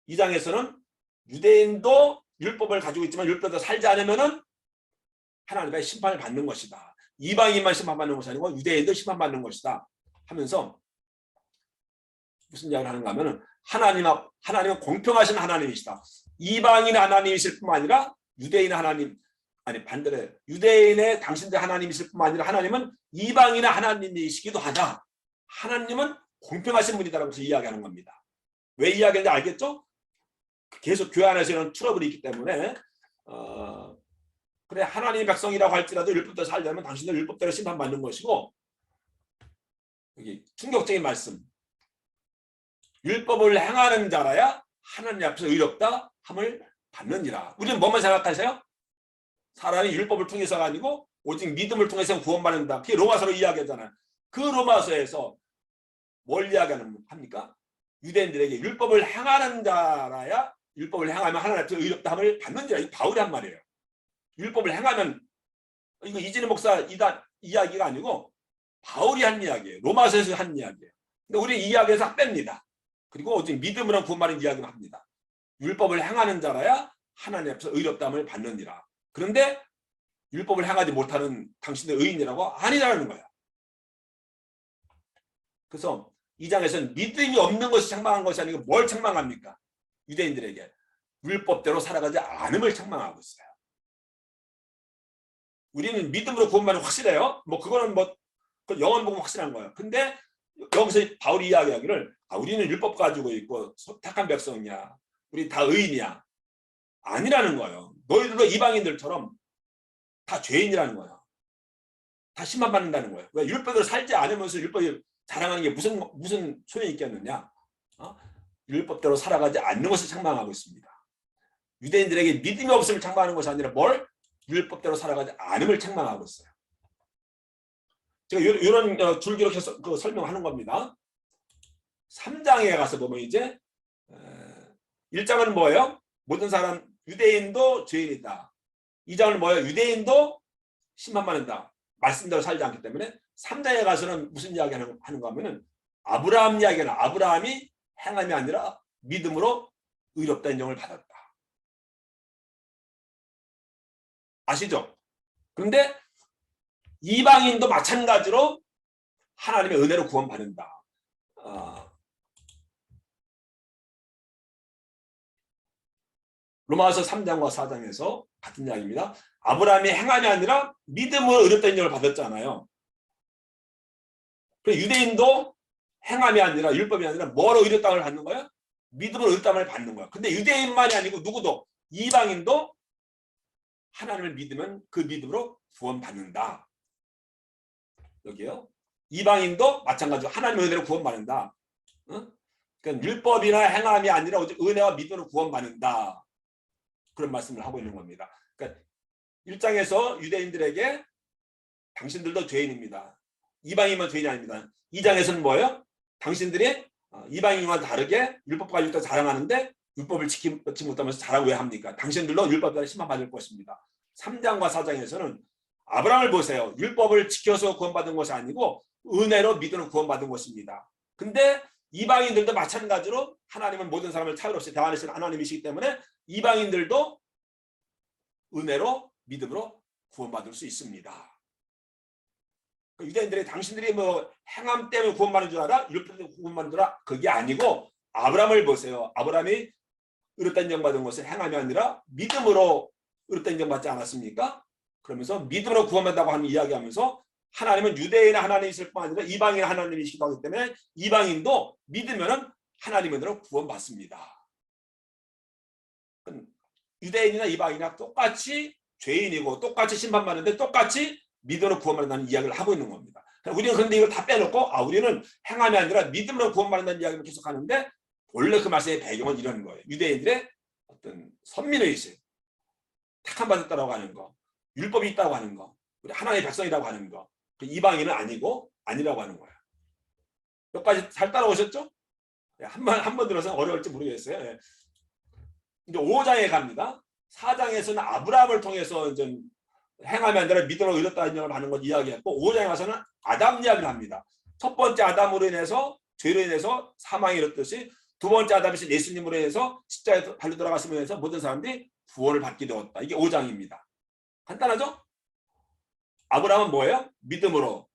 2장에서는 유대인도 율법을 가지고 있지만 율법대로 살지 않으면은 하나님의 심판을 받는 것이다. 이방인만 심판받는 것이 아니고 유대인도 심판받는 것이다. 하면서 무슨 이야기를 하는가 하면은 하나님은 공평하신 하나님이시다. 이방인의 하나님이실 뿐만 아니라 유대인의 하나님 반대로 유대인의 당신들 하나님이실 뿐만 아니라 하나님은 이방인의 하나님이시기도 하다. 하나님은 공평하신 분이다라고 해서 이야기하는 겁니다. 왜 이야기하는지 알겠죠? 계속 교회 안에서 이런 트러블이 있기 때문에 그래 하나님의 백성이라고 할지라도 율법대로 살려면 당신들 율법대로 심판받는 것이고 여기 충격적인 말씀 율법을 행하는 자라야 하나님 앞에서 의롭다 함을 받느니라. 우리는 뭐만 생각하세요? 사람이 율법을 통해서가 아니고 오직 믿음을 통해서 구원받는다. 그게 로마서로 이야기하잖아요. 그 로마서에서 뭘 이야기합니까? 유대인들에게 율법을 행하는 자라야 율법을 행하면 하나님 앞에서 의롭다 함을 받느니라. 이 바울이 한 말이에요. 율법을 행하면 이거 이진희 목사 이야기가 아니고 바울이 한 이야기예요. 로마서에서 한 이야기예요. 근데 우리 이 이야기에서 뺍니다. 그리고 오직 믿음으로 구원받는 이야기를 합니다. 율법을 행하는 자라야 하나님 앞에서 의롭다함을 받느니라. 그런데 율법을 행하지 못하는 당신의 의인이라고 아니라는 거야. 그래서 2장에서는 믿음이 없는 것이 책망한 것이 아니고 뭘 책망합니까? 유대인들에게 율법대로 살아가지 않음을 책망하고 있어요. 우리는 믿음으로 구원받는 확실해요. 뭐 그거는 뭐 영원 복음 확실한 거예요. 근데 여기서 바울이 이야기하기를 우리는 율법 가지고 있고 택한 백성이야. 우리 다 의인이야. 아니라는 거예요. 너희들도 이방인들처럼 다 죄인이라는 거야. 다 심판받는다는 거예요. 왜? 율법대로 살지 않으면서 율법이 자랑하는 게 무슨 소용이 있겠느냐? 율법대로 살아가지 않는 것을 책망하고 있습니다. 유대인들에게 믿음이 없음을 책망하는 것이 아니라 뭘? 율법대로 살아가지 않음을 책망하고 있어요. 제가 이런 줄기로 설명하는 겁니다. 3장에 가서 보면 이제 1장은 뭐예요? 모든 사람 유대인도 죄인이다. 2장은 뭐예요? 유대인도 심판받는다. 말씀대로 살지 않기 때문에 3장에 가서는 무슨 이야기 하는 거 하면은 아브라함 이야기는 아브라함이 행함이 아니라 믿음으로 의롭다 인정을 받았다. 아시죠? 그런데 이방인도 마찬가지로 하나님의 은혜로 구원받는다. 로마서 3장과 4장에서 같은 이야기입니다. 아브라함이 행함이 아니라 믿음으로 의롭다 인정을 받았잖아요. 유대인도 행함이 아니라 율법이 아니라 뭐로 의롭다함을 받는 거야? 믿음으로 의롭다함을 받는 거야. 근데 유대인만이 아니고 누구도 이방인도 하나님을 믿으면 그 믿음으로 구원받는다. 여기요. 이방인도 마찬가지로 하나님의 은혜로 구원받는다. 그러니까 율법이나 행함이 아니라 오직 은혜와 믿음으로 구원받는다. 그런 말씀을 하고 있는 겁니다. 그러니까 1장에서 유대인들에게 당신들도 죄인입니다. 이방인만 죄인이 아닙니다. 2장에서는 뭐예요? 당신들이 이방인과 다르게 율법과 율법을 자랑하는데 율법을 지키지 못하면서 자랑 왜 합니까? 당신들도 율법에 심판받을 것입니다. 3장과 4장에서는 아브라함을 보세요. 율법을 지켜서 구원받은 것이 아니고 은혜로 믿음으로 구원받은 것입니다. 근데 이방인들도 마찬가지로 하나님은 모든 사람을 차별 없이 대하시는 하나님이시기 때문에 이방인들도 은혜로 믿음으로 구원받을 수 있습니다. 유대인들이 당신들이 뭐 행함 때문에 구원받는 줄 알아? 율법 때문에 구원받는 줄 알아? 그게 아니고 아브라함을 보세요. 아브라함이 의롭다 인정받은 것은 행함이 아니라 믿음으로 의롭다 인정받지 않았습니까? 그러면서 믿음으로 구원받는다고 하는 이야기하면서 하나님은 유대인의 하나님이실 뿐 아니라 이방인의 하나님이시기도 하기 때문에 이방인도 믿으면 하나님의 은혜로 구원받습니다. 유대인이나 이방인이나 똑같이 죄인이고 똑같이 심판받는데 똑같이 믿음으로 구원받는다는 이야기를 하고 있는 겁니다. 우리는 그런데 이걸 다 빼놓고 우리는 행함이 아니라 믿음으로 구원받는다는 이야기를 계속하는데 원래 그 말씀의 배경은 이런 거예요. 유대인들의 어떤 선민의식, 택함받았다고 하는 거, 율법이 있다고 하는 거, 우리 하나님의 백성이라고 하는 거, 이방인은 아니고 아니라고 하는 거예요. 여기까지 잘 따라오셨죠? 한 번 들어서 어려울지 모르겠어요. 이제 5장에 갑니다. 4장에서는 아브라함을 통해서 이제 행함이 아니라 믿음으로 의롭다 인정을 하는 것 이야기했고 5장에 가서는 아담 이야기를 합니다. 첫 번째 아담으로 인해서 죄로 인해서 사망이 이렇듯이 두 번째 아담이신 예수님으로 인해서 십자가에 달려 돌아가심으로 인해서 모든 사람들이 구원을 받게 되었다. 이게 5장입니다. 간단하죠? 아브라함은 뭐예요? 믿음으로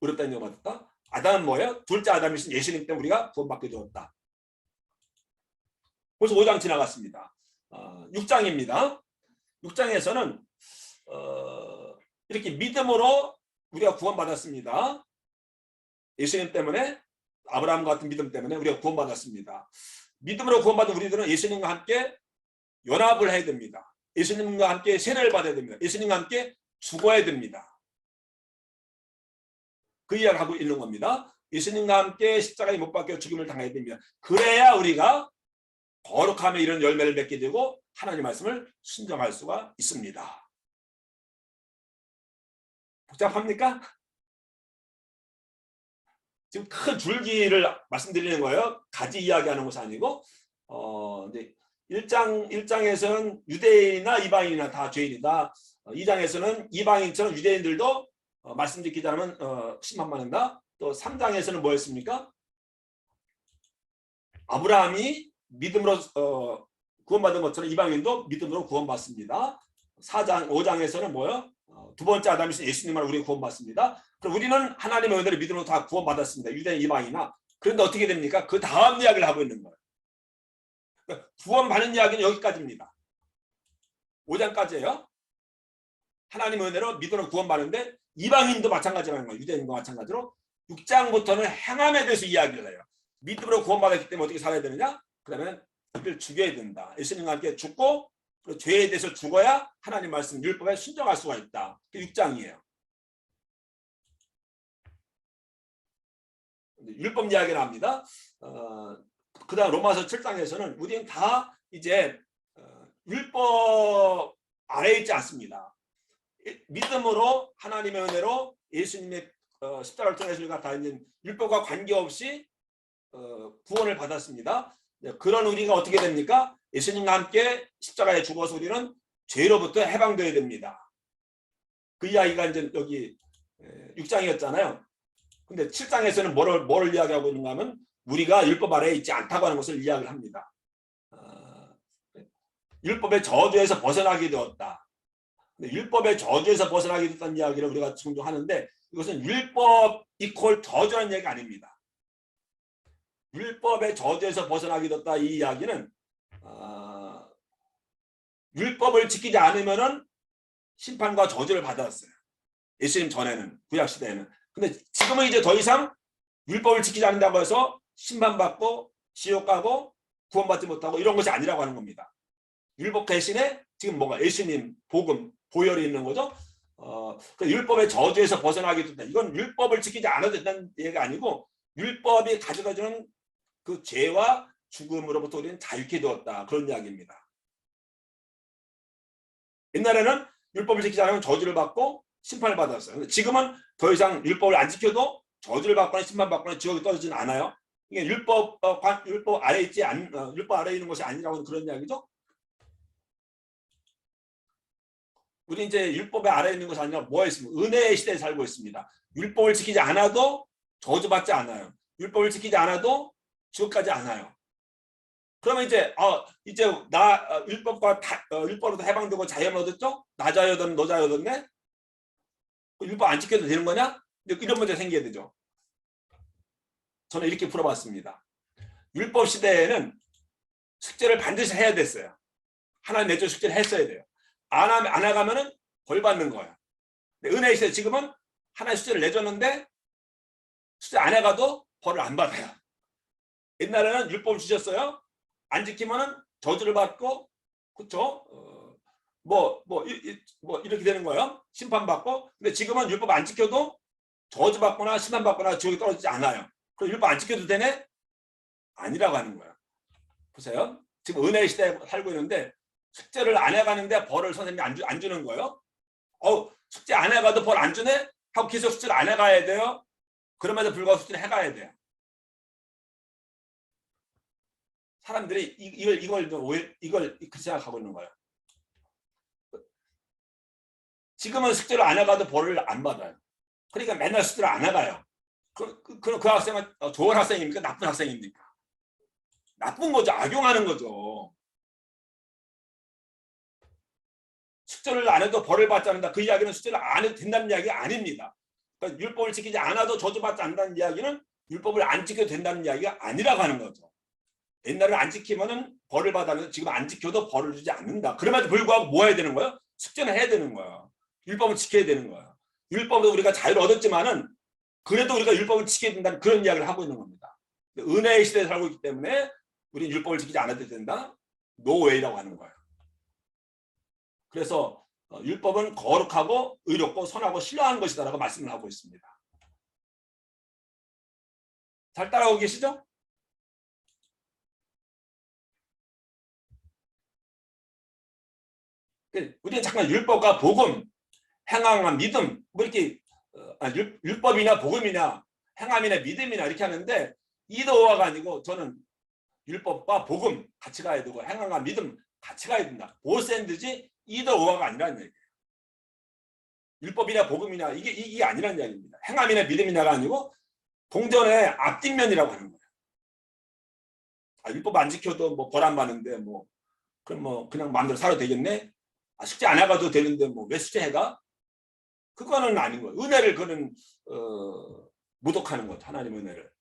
의롭다 인정을 받았다. 아담은 뭐예요? 둘째 아담이신 예수님 때문에 우리가 구원받게 되었다. 벌써 5장 지나갔습니다. 6장입니다. 6장에서는 이렇게 믿음으로 우리가 구원받았습니다. 예수님 때문에 아브라함 같은 믿음 때문에 우리가 구원받았습니다. 믿음으로 구원받은 우리들은 예수님과 함께 연합을 해야 됩니다. 예수님과 함께 세례를 받아야 됩니다. 예수님과 함께 죽어야 됩니다. 그 이야기를 하고 있는 겁니다. 예수님과 함께 십자가에 못 박혀 죽임을 당해야 됩니다. 그래야 우리가 거룩함에 이런 열매를 맺게 되고 하나님 말씀을 순종할 수가 있습니다. 복잡합니까? 지금 큰 줄기를 말씀드리는 거예요. 가지 이야기하는 것이 아니고 이제 1장에서는 유대인이나 이방인이나 다 죄인이다. 2장에서는 이방인처럼 유대인들도 말씀 지키지 않으면 심판받는다. 또 3장에서는 뭐였습니까? 아브라함이 믿음으로 구원받은 것처럼 이방인도 믿음으로 구원받습니다. 5장에서는 뭐요? 두 번째 아담이신 예수님만 우리가 구원받습니다. 그럼 우리는 하나님의 은혜를 믿음으로 다 구원받았습니다. 유대인 이방이나. 그런데 어떻게 됩니까? 그 다음 이야기를 하고 있는 거예요. 그러니까 구원받는 이야기는 여기까지입니다. 5장까지예요. 하나님의 은혜로 믿음으로 구원받는데 이방인도 마찬가지라는 거예요. 유대인도 마찬가지로 6장부터는 행함에 대해서 이야기를 해요. 믿음으로 구원받았기 때문에 어떻게 살아야 되느냐? 그러면 그를 죽여야 된다. 예수님과 함께 죽고 그리고 죄에 대해서 죽어야 하나님 말씀 율법에 순종할 수가 있다. 6장이에요. 율법 이야기 나옵니다. 그다음 로마서 7장에서는 우리는 다 이제 율법 아래에 있지 않습니다. 믿음으로 하나님의 은혜로 예수님의 십자가를 통해서 우리가 다 있는 율법과 관계없이 구원을 받았습니다. 그런 우리가 어떻게 됩니까? 예수님과 함께 십자가에 죽어서 우리는 죄로부터 해방되어야 됩니다. 그 이야기가 이제 여기 6장이었잖아요. 근데 7장에서는 뭐를 이야기하고 있는가 하면 우리가 율법 아래에 있지 않다고 하는 것을 이야기를 합니다. 율법의 저주에서 벗어나게 되었다. 근데 율법의 저주에서 벗어나게 됐다는 이야기를 우리가 종종 하는데 이것은 율법 이퀄 저주라는 얘기가 아닙니다. 율법의 저주에서 벗어나게 됐다 이 이야기는 율법을 지키지 않으면은 심판과 저주를 받았어요. 예수님 전에는 구약 시대에는. 근데 지금은 이제 더 이상 율법을 지키지 않는다고 해서 심판받고 지옥 가고 구원받지 못하고 이런 것이 아니라고 하는 겁니다. 율법 대신에 지금 뭐가 예수님 복음 보혈이 있는 거죠. 그 율법의 저주에서 벗어나게 된다. 이건 율법을 지키지 않아도 된다는 얘기가 아니고 율법이 가져다주는 그 죄와 죽음으로부터 우리는 자유케 되었다. 그런 이야기입니다. 옛날에는 율법을 지키지 않으면 저주를 받고 심판을 받았어요. 근데 지금은 더 이상 율법을 안 지켜도 저주를 받거나 심판받거나 지옥에 떨어지진 않아요. 이게 율법 아래에 있지 율법 아래에 있는 것이 아니라고 그런 이야기죠. 우리 이제 율법의 아래에 있는 것이 아니라 뭐에 있습니까? 은혜의 시대에 살고 있습니다. 율법을 지키지 않아도 저주받지 않아요. 율법을 지키지 않아도 지옥 가지 않아요. 그러면 이제 나 율법으로도 해방되고 자유를 얻었죠? 나 자유 얻었네, 너 자유 얻었네? 율법 안 지켜도 되는 거냐? 이런 문제 생겨야 되죠. 저는 이렇게 풀어봤습니다. 율법 시대에는 숙제를 반드시 해야 됐어요. 하나님 내준 숙제를 했어야 돼요. 안 해가면은 벌 받는 거예요. 은혜의 시대 지금은 하나의 숙제를 내줬는데 숙제 안 해가도 벌을 안 받아요. 옛날에는 율법을 주셨어요. 안 지키면은 저주를 받고, 그렇죠? 이렇게 되는 거예요. 심판받고. 근데 지금은 율법 안 지켜도 저주받거나 심판받거나 지옥에 떨어지지 않아요. 그럼 율법 안 지켜도 되네? 아니라고 하는 거예요. 보세요. 지금 은혜의 시대에 살고 있는데 숙제를 안 해가는데 벌을 선생님이 안 주는 거예요. 숙제 안 해가도 벌 안 주네? 하고 계속 숙제를 안 해가야 돼요. 그럼에도 불구하고 숙제를 해가야 돼요. 사람들이 이걸 그렇게 생각하고 있는 거예요. 지금은 숙제를 안 해가도 벌을 안 받아요. 그러니까 맨날 숙제를 안 해가요. 그 학생은 좋은 학생입니까? 나쁜 학생입니까? 나쁜 거죠. 악용하는 거죠. 숙제를 안 해도 벌을 받지 않는다. 그 이야기는 숙제를 안 해도 된다는 이야기가 아닙니다. 그러니까 율법을 지키지 않아도 저주받지 않는다는 이야기는 율법을 안 지켜도 된다는 이야기가 아니라고 하는 거죠. 옛날에 안 지키면은 벌을 받았는데 지금 안 지켜도 벌을 주지 않는다. 그럼에도 불구하고 뭐 해야 되는 거예요? 숙제는 해야 되는 거예요. 율법을 지켜야 되는 거예요. 율법도 우리가 자유를 얻었지만은 그래도 우리가 율법을 지켜야 된다는 그런 이야기를 하고 있는 겁니다. 은혜의 시대에 살고 있기 때문에 우리는 율법을 지키지 않아도 된다. 노웨이라고 하는 거예요. 그래서 율법은 거룩하고 의롭고 선하고 신령한 것이다라고 말씀을 하고 있습니다. 잘 따라오고 계시죠? 우리는 잠깐 율법과 복음, 행함과 믿음 뭐 이렇게 율법이나 복음이나 행함이나 믿음이나 이렇게 하는데 이더와가 아니고 저는 율법과 복음 같이 가야 되고 행함과 믿음 같이 가야 된다. 보스앤드지 이더와가 아니라는 얘기예요. 율법이나 복음이나 이게 아니라는 이야기입니다. 행함이나 믿음이나가 아니고 동전의 앞뒷면이라고 하는 거예요. 율법 안 지켜도 뭐 벌 안 받는데 그럼 그냥 마음대로 살아도 되겠네? 숙제 안 해가도 되는데 왜 숙제 해가? 그거는 아닌 거예요. 은혜를 그는 모독하는 거죠. 하나님의 은혜를.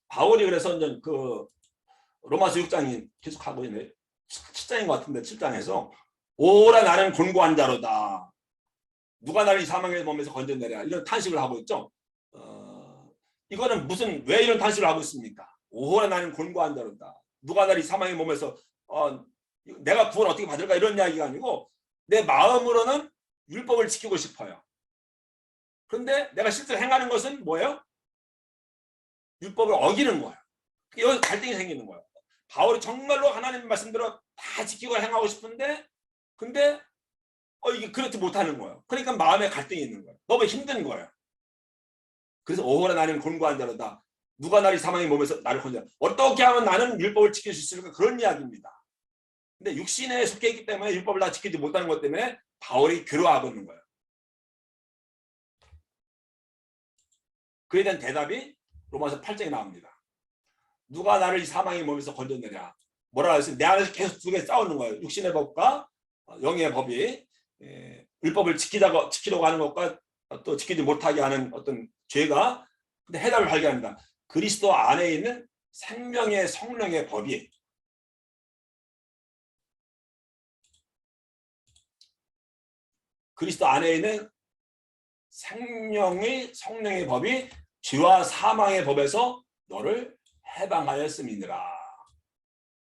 바울이 그래서 이제 그 로마서 6장이 계속 하고 있네. 7장인 것 같은데 7장에서 오라 나는 곤고한 자로다. 누가 나를 이 사망의 몸에서 건져내랴. 이런 탄식을 하고 있죠. 이거는 왜 이런 탄식을 하고 있습니까? 오호라 나는 곤고한다른다. 누가 나를 이 사망의 몸에서 내가 구원 어떻게 받을까 이런 이야기가 아니고 내 마음으로는 율법을 지키고 싶어요. 그런데 내가 실제로 행하는 것은 뭐예요? 율법을 어기는 거예요. 여기서 갈등이 생기는 거예요. 바울이 정말로 하나님 말씀대로 다 지키고 행하고 싶은데 근데 이게 그렇지 못하는 거예요. 그러니까 마음에 갈등이 있는 거예요. 너무 힘든 거예요. 그래서 오호라 나는 곤고한 자로다. 누가 나를 사망의 몸에서 나를 건져 어떻게 하면 나는 율법을 지킬 수 있을까 그런 이야기입니다. 근데 육신에 속해 있기 때문에 율법을 다 지키지 못하는 것 때문에 바울이 괴로워하고 있는 거예요. 그에 대한 대답이 로마서 8장에 나옵니다. 누가 나를 이 사망의 몸에서 건져내랴. 뭐라 해서 내 안에서 계속 두 개 싸우는 거예요. 육신의 법과 영의 법이 율법을 지키려고 하는 것과 또 지키지 못하게 하는 어떤 죄가 근데 해답을 발견합니다. 그리스도 안에 있는 생명의 성령의 법이 그리스도 안에 있는 생명의 성령의 법이 죄와 사망의 법에서 너를 해방하였음이니라.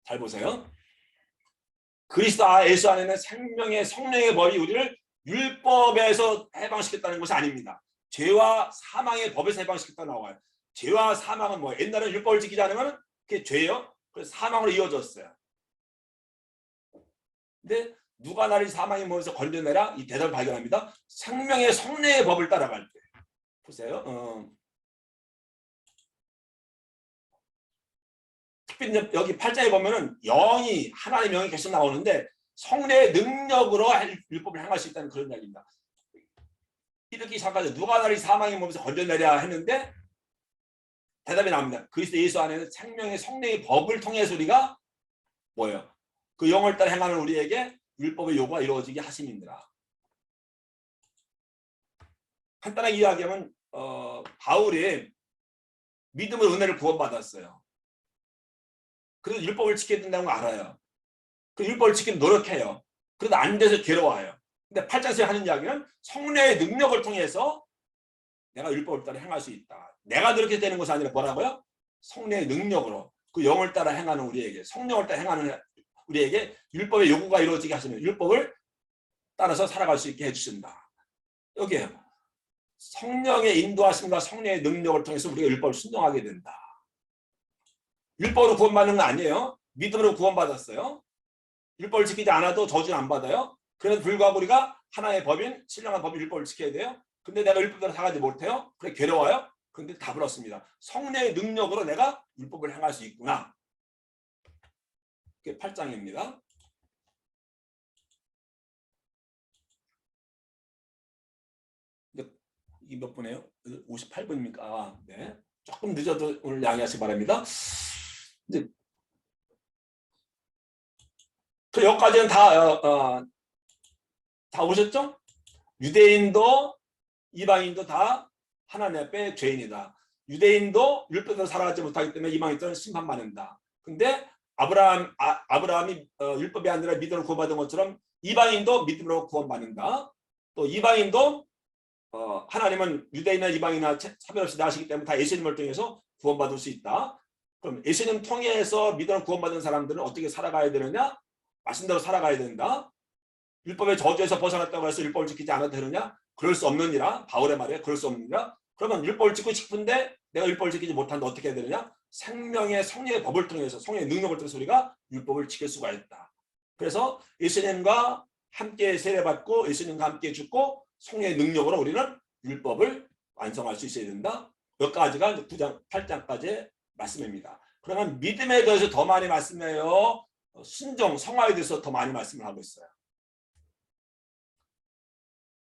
잘 보세요. 그리스도 예수 안에는 생명의 성령의 법이 우리를 율법에서 해방시켰다는 것이 아닙니다. 죄와 사망의 법에서 해방시켰다 나와요. 죄와 사망은 뭐 옛날에 율법을 지키지 않으면 그게 죄요. 그래서 사망으로 이어졌어요. 근데 누가 나를 사망의 몸에서 건져내라 이 대답을 발견합니다. 생명의 성령의 법을 따라갈 때 보세요. 특별히 여기 8장에 보면은 영이 하나님의 영이 계속 나오는데 성령의 능력으로 율법을 행할 수 있다는 그런 이야기입니다. 이렇게 시작하죠. 누가 나를 사망의 몸에서 건져내랴 했는데 대답이 나옵니다. 그리스도 예수 안에는 생명의 성령의 법을 통해서 우리가 뭐예요? 그 영을 따라 행하는 우리에게 율법의 요구가 이루어지게 하심이니라. 간단하게 이야기하면 바울이 믿음의 은혜를 구원받았어요. 그래서 율법을 지켜야 된다는 거 알아요. 그 율법을 지키는 노력해요. 그래도 안 돼서 괴로워요. 근데 8장에서 하는 이야기는 성령의 능력을 통해서 내가 율법을 따라 행할 수 있다. 내가 그렇게 되는 것이 아니라 뭐라고요? 성령의 능력으로 그 영을 따라 행하는 우리에게 성령을 따라 행하는 우리에게 율법의 요구가 이루어지게 하시면 율법을 따라서 살아갈 수 있게 해주신다. 여기에요. 성령의 인도하심과 성령의 능력을 통해서 우리가 율법을 순종하게 된다. 율법으로 구원받는 건 아니에요. 믿음으로 구원받았어요. 율법을 지키지 않아도 저주는 안 받아요. 그래도 불구하고 우리가 하나의 법인 신령한 법인 율법을 지켜야 돼요. 근데 내가 율법대로 살아가지 못해요. 그래 괴로워요. 근데 답을 얻습니다. 성령의 능력으로 내가 율법을 행할 수 있구나. 그게 8장입니다. 이게 몇 분이에요? 58분입니까? 네. 조금 늦어도 오늘 양해하시기 바랍니다. 이제 그 여기까지는 다 오셨죠? 유대인도 이방인도 다 하나님 앞에 죄인이다. 유대인도 율법대로 살아가지 못하기 때문에 이방인들은 심판받는다. 근데 아브라함이 율법이 아니라 믿음으로 구원받은 것처럼 이방인도 믿음으로 구원받는다. 또 이방인도 하나님은 유대인이나 이방인이나 차별 없이 나시기 때문에 다 예수님을 통해서 구원받을 수 있다. 그럼 예수님 통해서 믿음으로 구원받은 사람들은 어떻게 살아가야 되느냐? 말씀대로 살아가야 된다. 율법의 저주에서 벗어났다고 해서 율법을 지키지 않아도 되느냐? 그럴 수 없느니라. 바울의 말에 그럴 수 없느니라. 그러면 율법을 지키고 싶은데 내가 율법을 지키지 못하는데 어떻게 해야 되느냐? 생명의 성령의 법을 통해서 성령의 능력을 통해서 우리가 율법을 지킬 수가 있다. 그래서 예수님과 함께 세례받고 예수님과 함께 죽고 성령의 능력으로 우리는 율법을 완성할 수 있어야 된다. 여기까지가 9장, 8장까지의 말씀입니다. 그러면 믿음에 대해서 더 많이 말씀해요. 순종, 성화에 대해서 더 많이 말씀을 하고 있어요.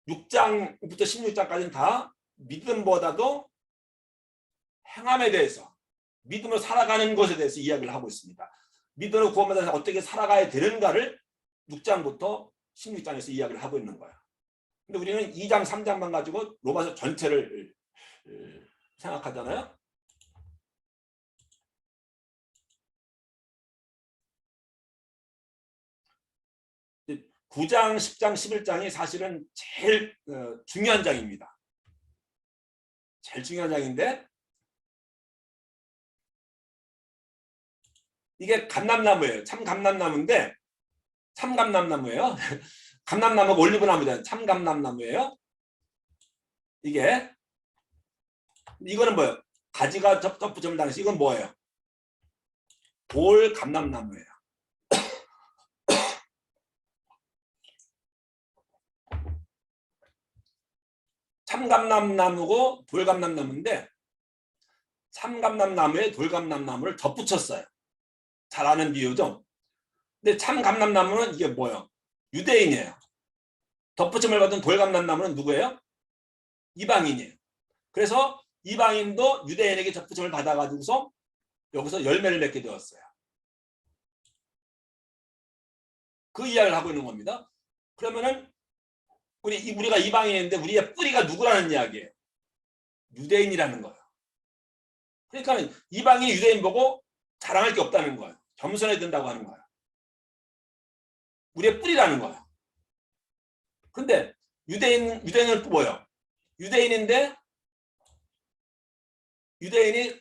6장부터 16장까지는 다 믿음보다도 행함에 대해서 믿음으로 살아가는 것에 대해서 이야기를 하고 있습니다. 믿음으로 구원받아서 어떻게 살아가야 되는가를 6장부터 16장에서 이야기를 하고 있는 거예요. 근데 우리는 2장, 3장만 가지고 로마서 전체를 생각하잖아요. 근데 9장, 10장, 11장이 사실은 제일 중요한 장입니다. 제일 중요한 장인데 이게 감람나무예요. 참감람나무인데 참감람나무예요. 감람나무가 올리브나무잖아요. 참감람나무예요. 이거는 뭐예요? 가지가 덮붙임을 당시 이건 뭐예요? 돌감람나무예요. 참감람나무고 돌감람나무인데 참감람나무에 돌감람나무를 덧붙였어요. 잘 아는 비유죠. 근데 참감람나무는 이게 뭐예요? 유대인이에요. 덧붙임을 받은 돌감람나무는 누구예요? 이방인이에요. 그래서 이방인도 유대인에게 덧붙임을 받아가지고서 여기서 열매를 맺게 되었어요. 그 이야기를 하고 있는 겁니다. 그러면은 우리가 이방인인데 우리의 뿌리가 누구라는 이야기예요? 유대인이라는 거예요. 그러니까 이방인이 유대인 보고 자랑할 게 없다는 거예요. 겸손해야 된다고 하는 거예요. 우리의 뿌리라는 거예요. 그런데 유대인은 또 뭐예요? 유대인인데 유대인이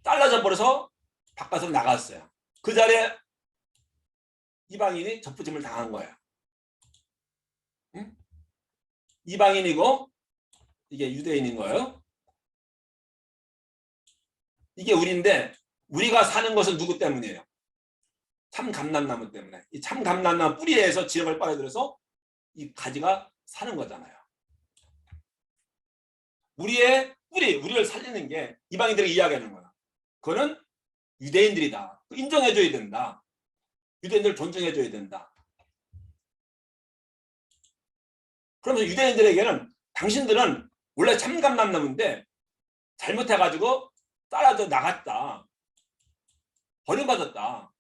잘라져 버려서 바깥으로 나갔어요. 그 자리에 이방인이 접붙임을 당한 거예요. 응? 이방인이고 이게 유대인인 거예요. 이게 우리인데 우리가 사는 것은 누구 때문이에요? 참감람나무 때문에. 이 참감람나무 뿌리에서 지역을 빨아들여서 이 가지가 사는 거잖아요. 우리의 뿌리, 우리를 살리는 게 이방인들이 이야기하는 거야. 그거는 유대인들이다. 인정해줘야 된다. 유대인들을 존중해줘야 된다. 그러면서 유대인들에게는 당신들은 원래 참감람나무인데 잘못해가지고 따라져 나갔다. 버림받았다.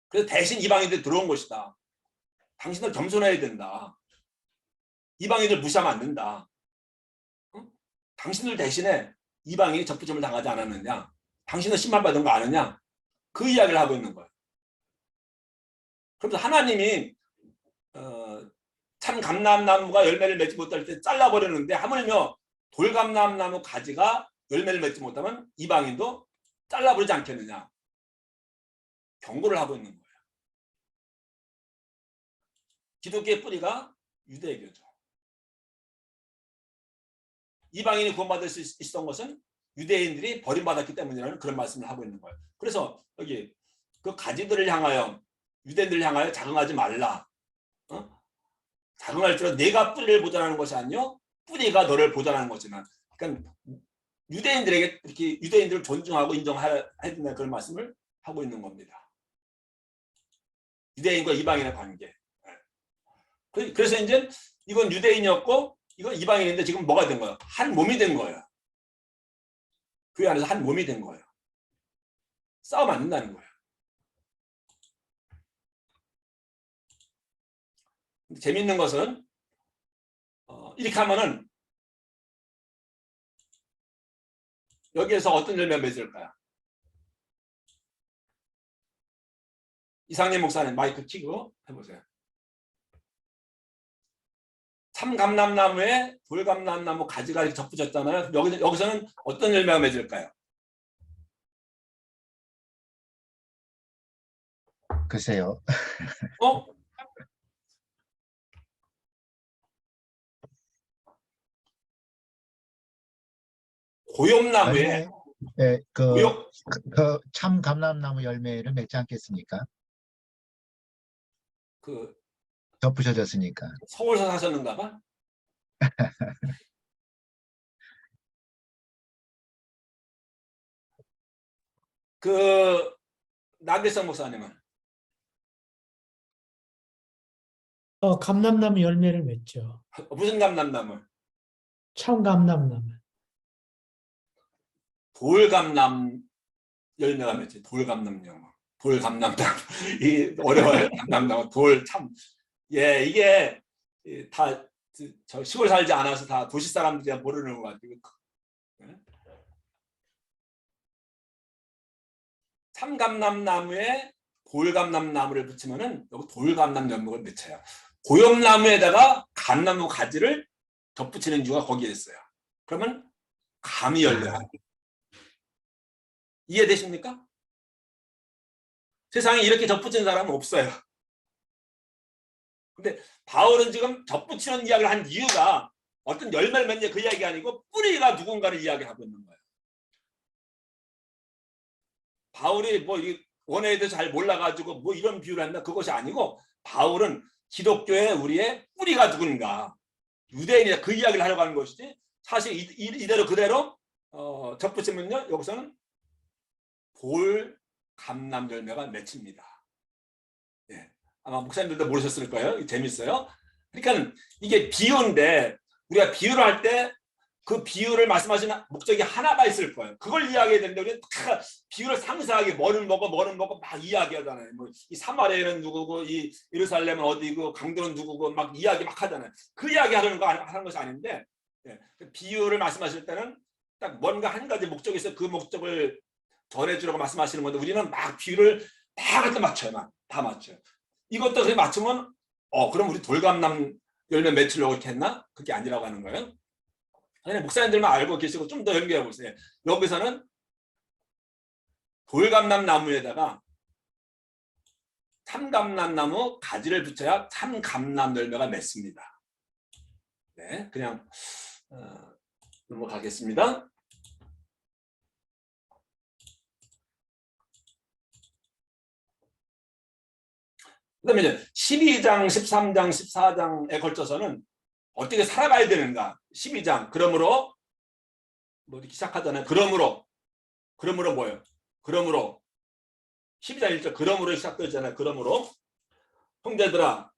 그래서 대신 이방인들이 들어온 것이다. 당신들 겸손해야 된다. 이방인들 무시하면 안 된다. 응? 당신들 대신에 이방인이 접붙임을 당하지 않았느냐? 당신은 심판받은 거 아느냐? 그 이야기를 하고 있는 거예요. 그래서 하나님이 참감람나무가 열매를 맺지 못할 때 잘라버리는데 하물며 돌감람나무 가지가 열매를 맺지 못하면 이방인도 잘라버리지 않겠느냐? 경고를 하고 있는 거예요. 기독교의 뿌리가 유대교죠. 이방인이 구원받을 수 있었던 것은 유대인들이 버림받았기 때문이라는 그런 말씀을 하고 있는 거예요. 그래서 여기 그 가지들을 향하여 유대인들을 향하여 자긍하지 말라. 자긍할지라도 내가 뿌리를 보존하는 것이 아니요 뿌리가 너를 보존하는 것이나. 그러니까 유대인들에게 이렇게 유대인들을 존중하고 인정해야 된다는 그런 말씀을 하고 있는 겁니다. 유대인과 이방인의 관계. 그래서 이제 이건 유대인이었고 이건 이방인인데 지금 뭐가 된 거예요? 한 몸이 된 거예요. 교회 안에서 한 몸이 된 거예요. 싸우면 안 된다는 거예요. 재밌는 것은 이렇게 하면은 여기에서 어떤 열매가 맺을까요? 이상님 목사님 마이크 켜고 해보세요. 참감람나무에 돌감람나무 가지가 이렇게 접붙였잖아요. 여기서는 어떤 열매가 맺을까요? 글쎄요. 고엽나무에 예, 고엽 그 참감람나무 열매를 맺지 않겠습니까? 그 덧붙여졌으니까. 서울서 사셨는가 봐. 그 나길성 목사님은 감람나무 열매를 맺죠. 무슨 감람나무? 참감람나무. 돌감람 열매가 맺지. 돌감람나무. 돌감람나무. 이 어려워요. 감람나무. 돌 참. 예, 이게 다 저 시골 살지 않아서 다 도시 사람들이 모르는 것 같아요. 참감람나무에 돌감람나무를 붙이면은 여기 돌감람 열매를 맺혀요. 고엽나무에다가 감나무 가지를 덧붙이는 이유가 거기에 있어요. 그러면 감이 열려요. 이해되십니까? 세상에 이렇게 접붙인 사람은 없어요. 근데 바울은 지금 접붙이는 이야기를 한 이유가 어떤 열매를 맺는 그 이야기가 아니고 뿌리가 누군가를 이야기하고 있는 거예요. 바울이 뭐 원어에 대해서 잘 몰라가지고 뭐 이런 비유를 한다 그것이 아니고 바울은 기독교의 우리의 뿌리가 누군가 유대인이다 그 이야기를 하려고 하는 것이지 사실 이대로 그대로 접붙이면요 여기서는 볼 감람 열매가 맺힙니다. 예. 아마 목사님들도 모르셨을 거예요. 재밌어요. 그러니까 이게 비유인데 우리가 비유를 할 때 그 비유를 말씀하시는 목적이 하나가 있을 거예요. 그걸 이야기해야 되는데 우리는 다 비유를 상세하게 뭐를 먹어 막 이야기하잖아요. 뭐 이 사마리아는 누구고 이 예루살렘은 어디고 강도는 누구고 막 이야기 막 하잖아요. 그 이야기 하는 것이 아닌데 예. 비유를 말씀하실 때는 딱 뭔가 한 가지 목적이 있어 그 목적을 전해주려고 말씀하시는 건데 우리는 막 비유를 다 갖다 맞춰요. 다 맞춰요. 이것도 그렇게 맞추면 그럼 우리 돌감람 열매 맺으려고 이렇게 했나? 그게 아니라고 하는 거예요. 그냥 목사님들만 알고 계시고 좀 더 연구해 보세요. 여기서는 돌감람 나무에다가 참감람나무 가지를 붙여야 참감람 열매가 맺습니다. 네, 그냥 넘어가겠습니다. 그다음에 이제 12장, 13장, 14장에 걸쳐서는 어떻게 살아가야 되는가? 12장 그러므로 뭐 이렇게 시작하잖아요. 그러므로 뭐예요? 그러므로 12장 1절 그러므로 시작되잖아요. 그러므로 형제들아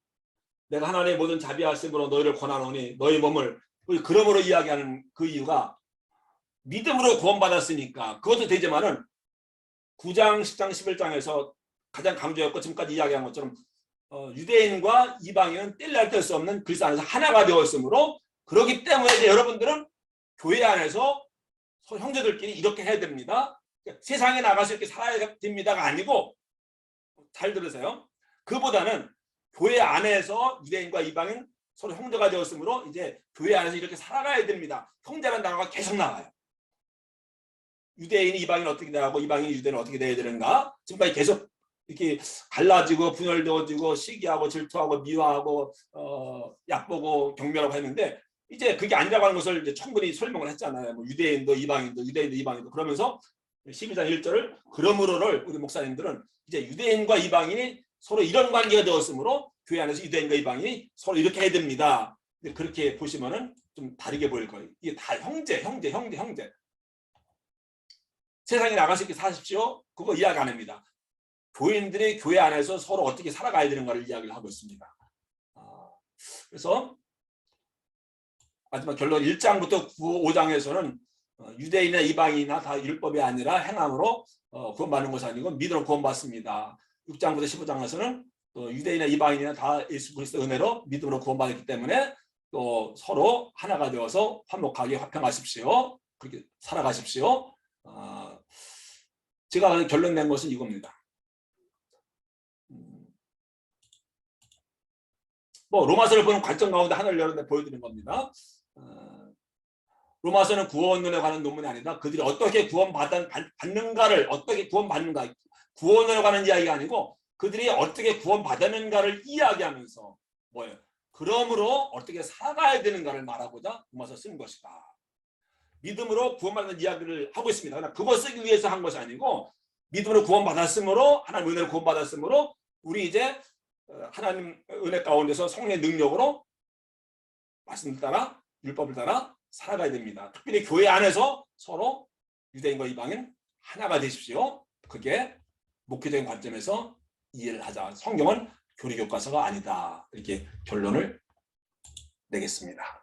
내가 하나님의 모든 자비하심으로 너희를 권하노니 너희 몸을 그러므로 이야기하는 그 이유가 믿음으로 구원받았으니까 그것도 되지만은 9장, 10장, 11장에서 가장 강조했고 지금까지 이야기한 것처럼 유대인과 이방인은 뗄래야 뗄 수 없는 그리스도 안에서 하나가 되었으므로 그렇기 때문에 이제 여러분들은 교회 안에서 형제들끼리 이렇게 해야 됩니다. 세상에 나가서 이렇게 살아야 됩니다가 아니고 잘 들으세요. 그보다는 교회 안에서 유대인과 이방인 서로 형제가 되었으므로 이제 교회 안에서 이렇게 살아가야 됩니다. 형제라는 단어가 계속 나와요. 유대인이 이방인 어떻게 나가고 이방인이 유대인은 어떻게 돼야 되는가 지금까지 계속 이렇게 갈라지고 분열되어지고 시기하고 질투하고 미워하고 얕보고 경멸하고 했는데 이제 그게 아니라고 하는 것을 이제 충분히 설명을 했잖아요. 뭐 유대인도 이방인도 유대인도 이방인도 그러면서 12장 1절을 그러므로를 우리 목사님들은 이제 유대인과 이방인이 서로 이런 관계가 되었으므로 교회 안에서 유대인과 이방인이 서로 이렇게 해야 됩니다. 그렇게 보시면은 좀 다르게 보일 거예요. 이게 다 형제. 세상에 나가서 이렇게 사십시오. 그거 이야기 안 합니다. 교인들이 교회 안에서 서로 어떻게 살아가야 되는가를 이야기를 하고 있습니다. 그래서 마지막 결론 1장부터 5장에서는 유대인이나 이방인이나 다 율법이 아니라 행함으로 구원받는 것이 아니고 믿음으로 구원받습니다. 6장부터 15장에서는 또 유대인이나 이방인이나 다 예수 그리스도 은혜로 믿음으로 구원받았기 때문에 또 서로 하나가 되어서 화목하게 화평하십시오. 그렇게 살아가십시오. 제가 결론 낸 것은 이겁니다. 뭐 로마서를 보는 관점 가운데 하나를 여러분들 보여드린 겁니다. 로마서는 구원론에 관한 논문이 아니다. 그들이 어떻게 구원받는가를 어떻게 구원받는가 구원론에 관한 이야기가 아니고 그들이 어떻게 구원받았는가를 이야기하면서 뭐예요? 그러므로 어떻게 살아가야 되는가를 말하고자 로마서 쓴 것이다. 믿음으로 구원받는 이야기를 하고 있습니다. 그러나 그거 쓰기 위해서 한 것이 아니고 믿음으로 구원받았으므로 하나님 은혜를 구원받았으므로 우리 이제 하나님 은혜 가운데서 성령의 능력으로 말씀을 따라 율법을 따라 살아가야 됩니다. 특별히 교회 안에서 서로 유대인과 이방인 하나가 되십시오. 그게 목회적인 관점에서 이해를 하자. 성경은 교리교과서가 아니다. 이렇게 결론을 내겠습니다.